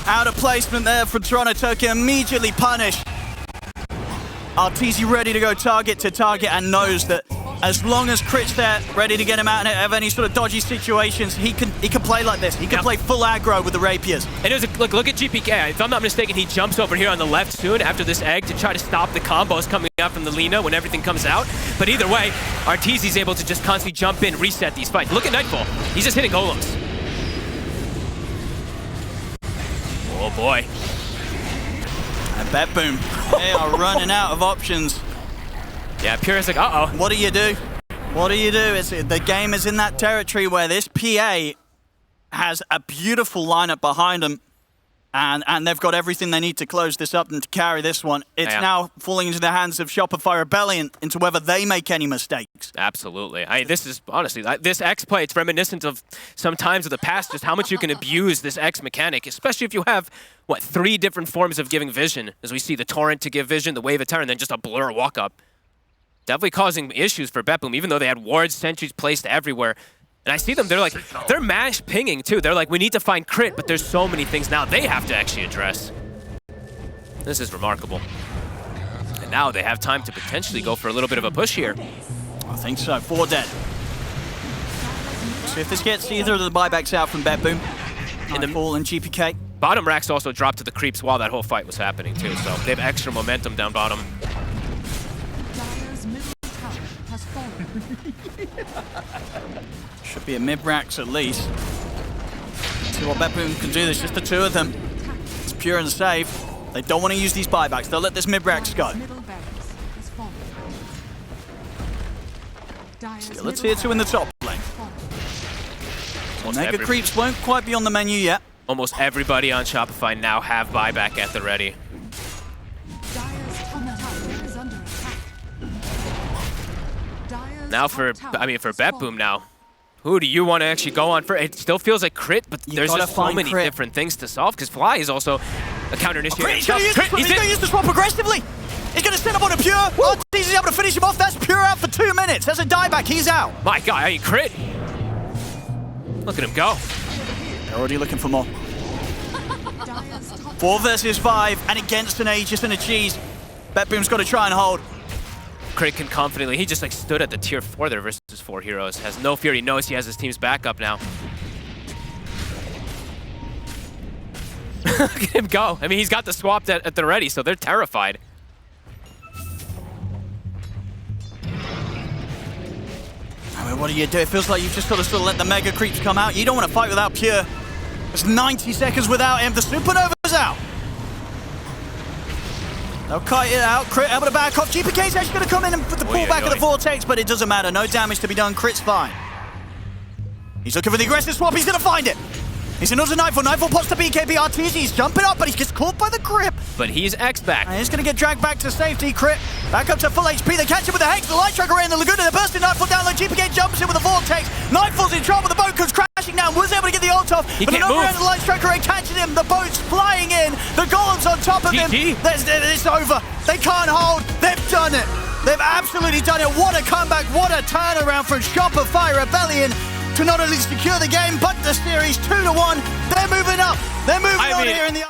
out of placement there from Toronto Tokyo immediately punished. Arteezy ready to go target to target and knows that as long as Crit's there, ready to get him out of any sort of dodgy situations, he can play like this. He can play full aggro with the rapiers. And it was look at GPK. If I'm not mistaken, he jumps over here on the left soon after this egg to try to stop the combos coming out from the Lina when everything comes out. But either way, Arteezy's able to just constantly jump in, reset these fights. Look at Nightfall. He's just hitting golems. Oh boy. And BetBoom, they are running out of options. Yeah, Pure's like, uh-oh. What do you do? What do you do? The game is in that territory where this PA has a beautiful lineup behind them, and they've got everything they need to close this up and to carry this one. It's now falling into the hands of Shopify Rebellion into whether they make any mistakes. Absolutely. This is, honestly, this X play, it's reminiscent of some times of the past, just how much you can abuse this X mechanic, especially if you have, 3 different forms of giving vision, as we see the Torrent to give vision, the Wave of Terror, and then just a Blur walk-up. Definitely causing issues for BetBoom, even though they had wards, sentries placed everywhere. And I see them, they're mash pinging too. They're like, we need to find Crit, but there's so many things now they have to actually address. This is remarkable. And now they have time to potentially go for a little bit of a push here. I think so. 4 dead. So if this gets either of the buybacks out from BetBoom, Nightfall and GPK. Bottom racks also dropped to the creeps while that whole fight was happening too, so they have extra momentum down bottom. Should be a mid-racks at least. See what BetBoom can do. There's just the two of them. It's pure and safe. They don't want to use these buybacks. They'll let this mid-racks go. Still, let's see two in the top lane. Mega creeps won't quite be on the menu yet. Almost everybody on Shopify now have buyback at the ready. Now for BetBoom now. Who do you want to actually go on for? It still feels like crit, but there's just so many different things to solve because Fly is also a counter initiator. He's going to use the swap aggressively. He's going to set up on a Pure. He's able to finish him off. That's Pure out for 2 minutes. There's a dieback. He's out. My God, I mean, crit. Look at him go. They're already looking for more. 4 versus 5 and against an Aegis and a Cheese. BetBoom's got to try and hold. Crit can confidently, he just like stood at the tier 4 there versus 4 heroes. Has no fear, he knows he has his team's backup now. Look at him go. I mean, he's got the swap at the ready, so they're terrified. I mean, what do you do? It feels like you've just got to sort of let the mega creeps come out. You don't want to fight without Pure. It's 90 seconds without him. The Supernova's out. They'll kite it out. Crit able to back off. GPK's actually going to come in and put the pullback of the Vortex, but it doesn't matter. No damage to be done. Crit's fine. He's looking for the aggressive swap. He's going to find it. He's another Nightfall. Nightfall pops the BKB RTG. He's jumping up, but he gets caught by the grip. But he's X back. And he's going to get dragged back to safety. Crit back up to full HP. They catch him with the Hex. The Light Tracker in the Laguna. They're bursting Nightfall down. Like GPK jumps in with the Vortex. Nightfall's in trouble. The boat comes crashing down. Was able to get the ult off. He but can't another move. round of the Light Tracker catches him. The boat's flying in. The Golem's on top of him. It's over. They can't hold. They've done it. They've absolutely done it. What a comeback. What a turnaround from Shopify Rebellion to not only secure the game, but the series 2-1. They're moving up. They're moving on here in the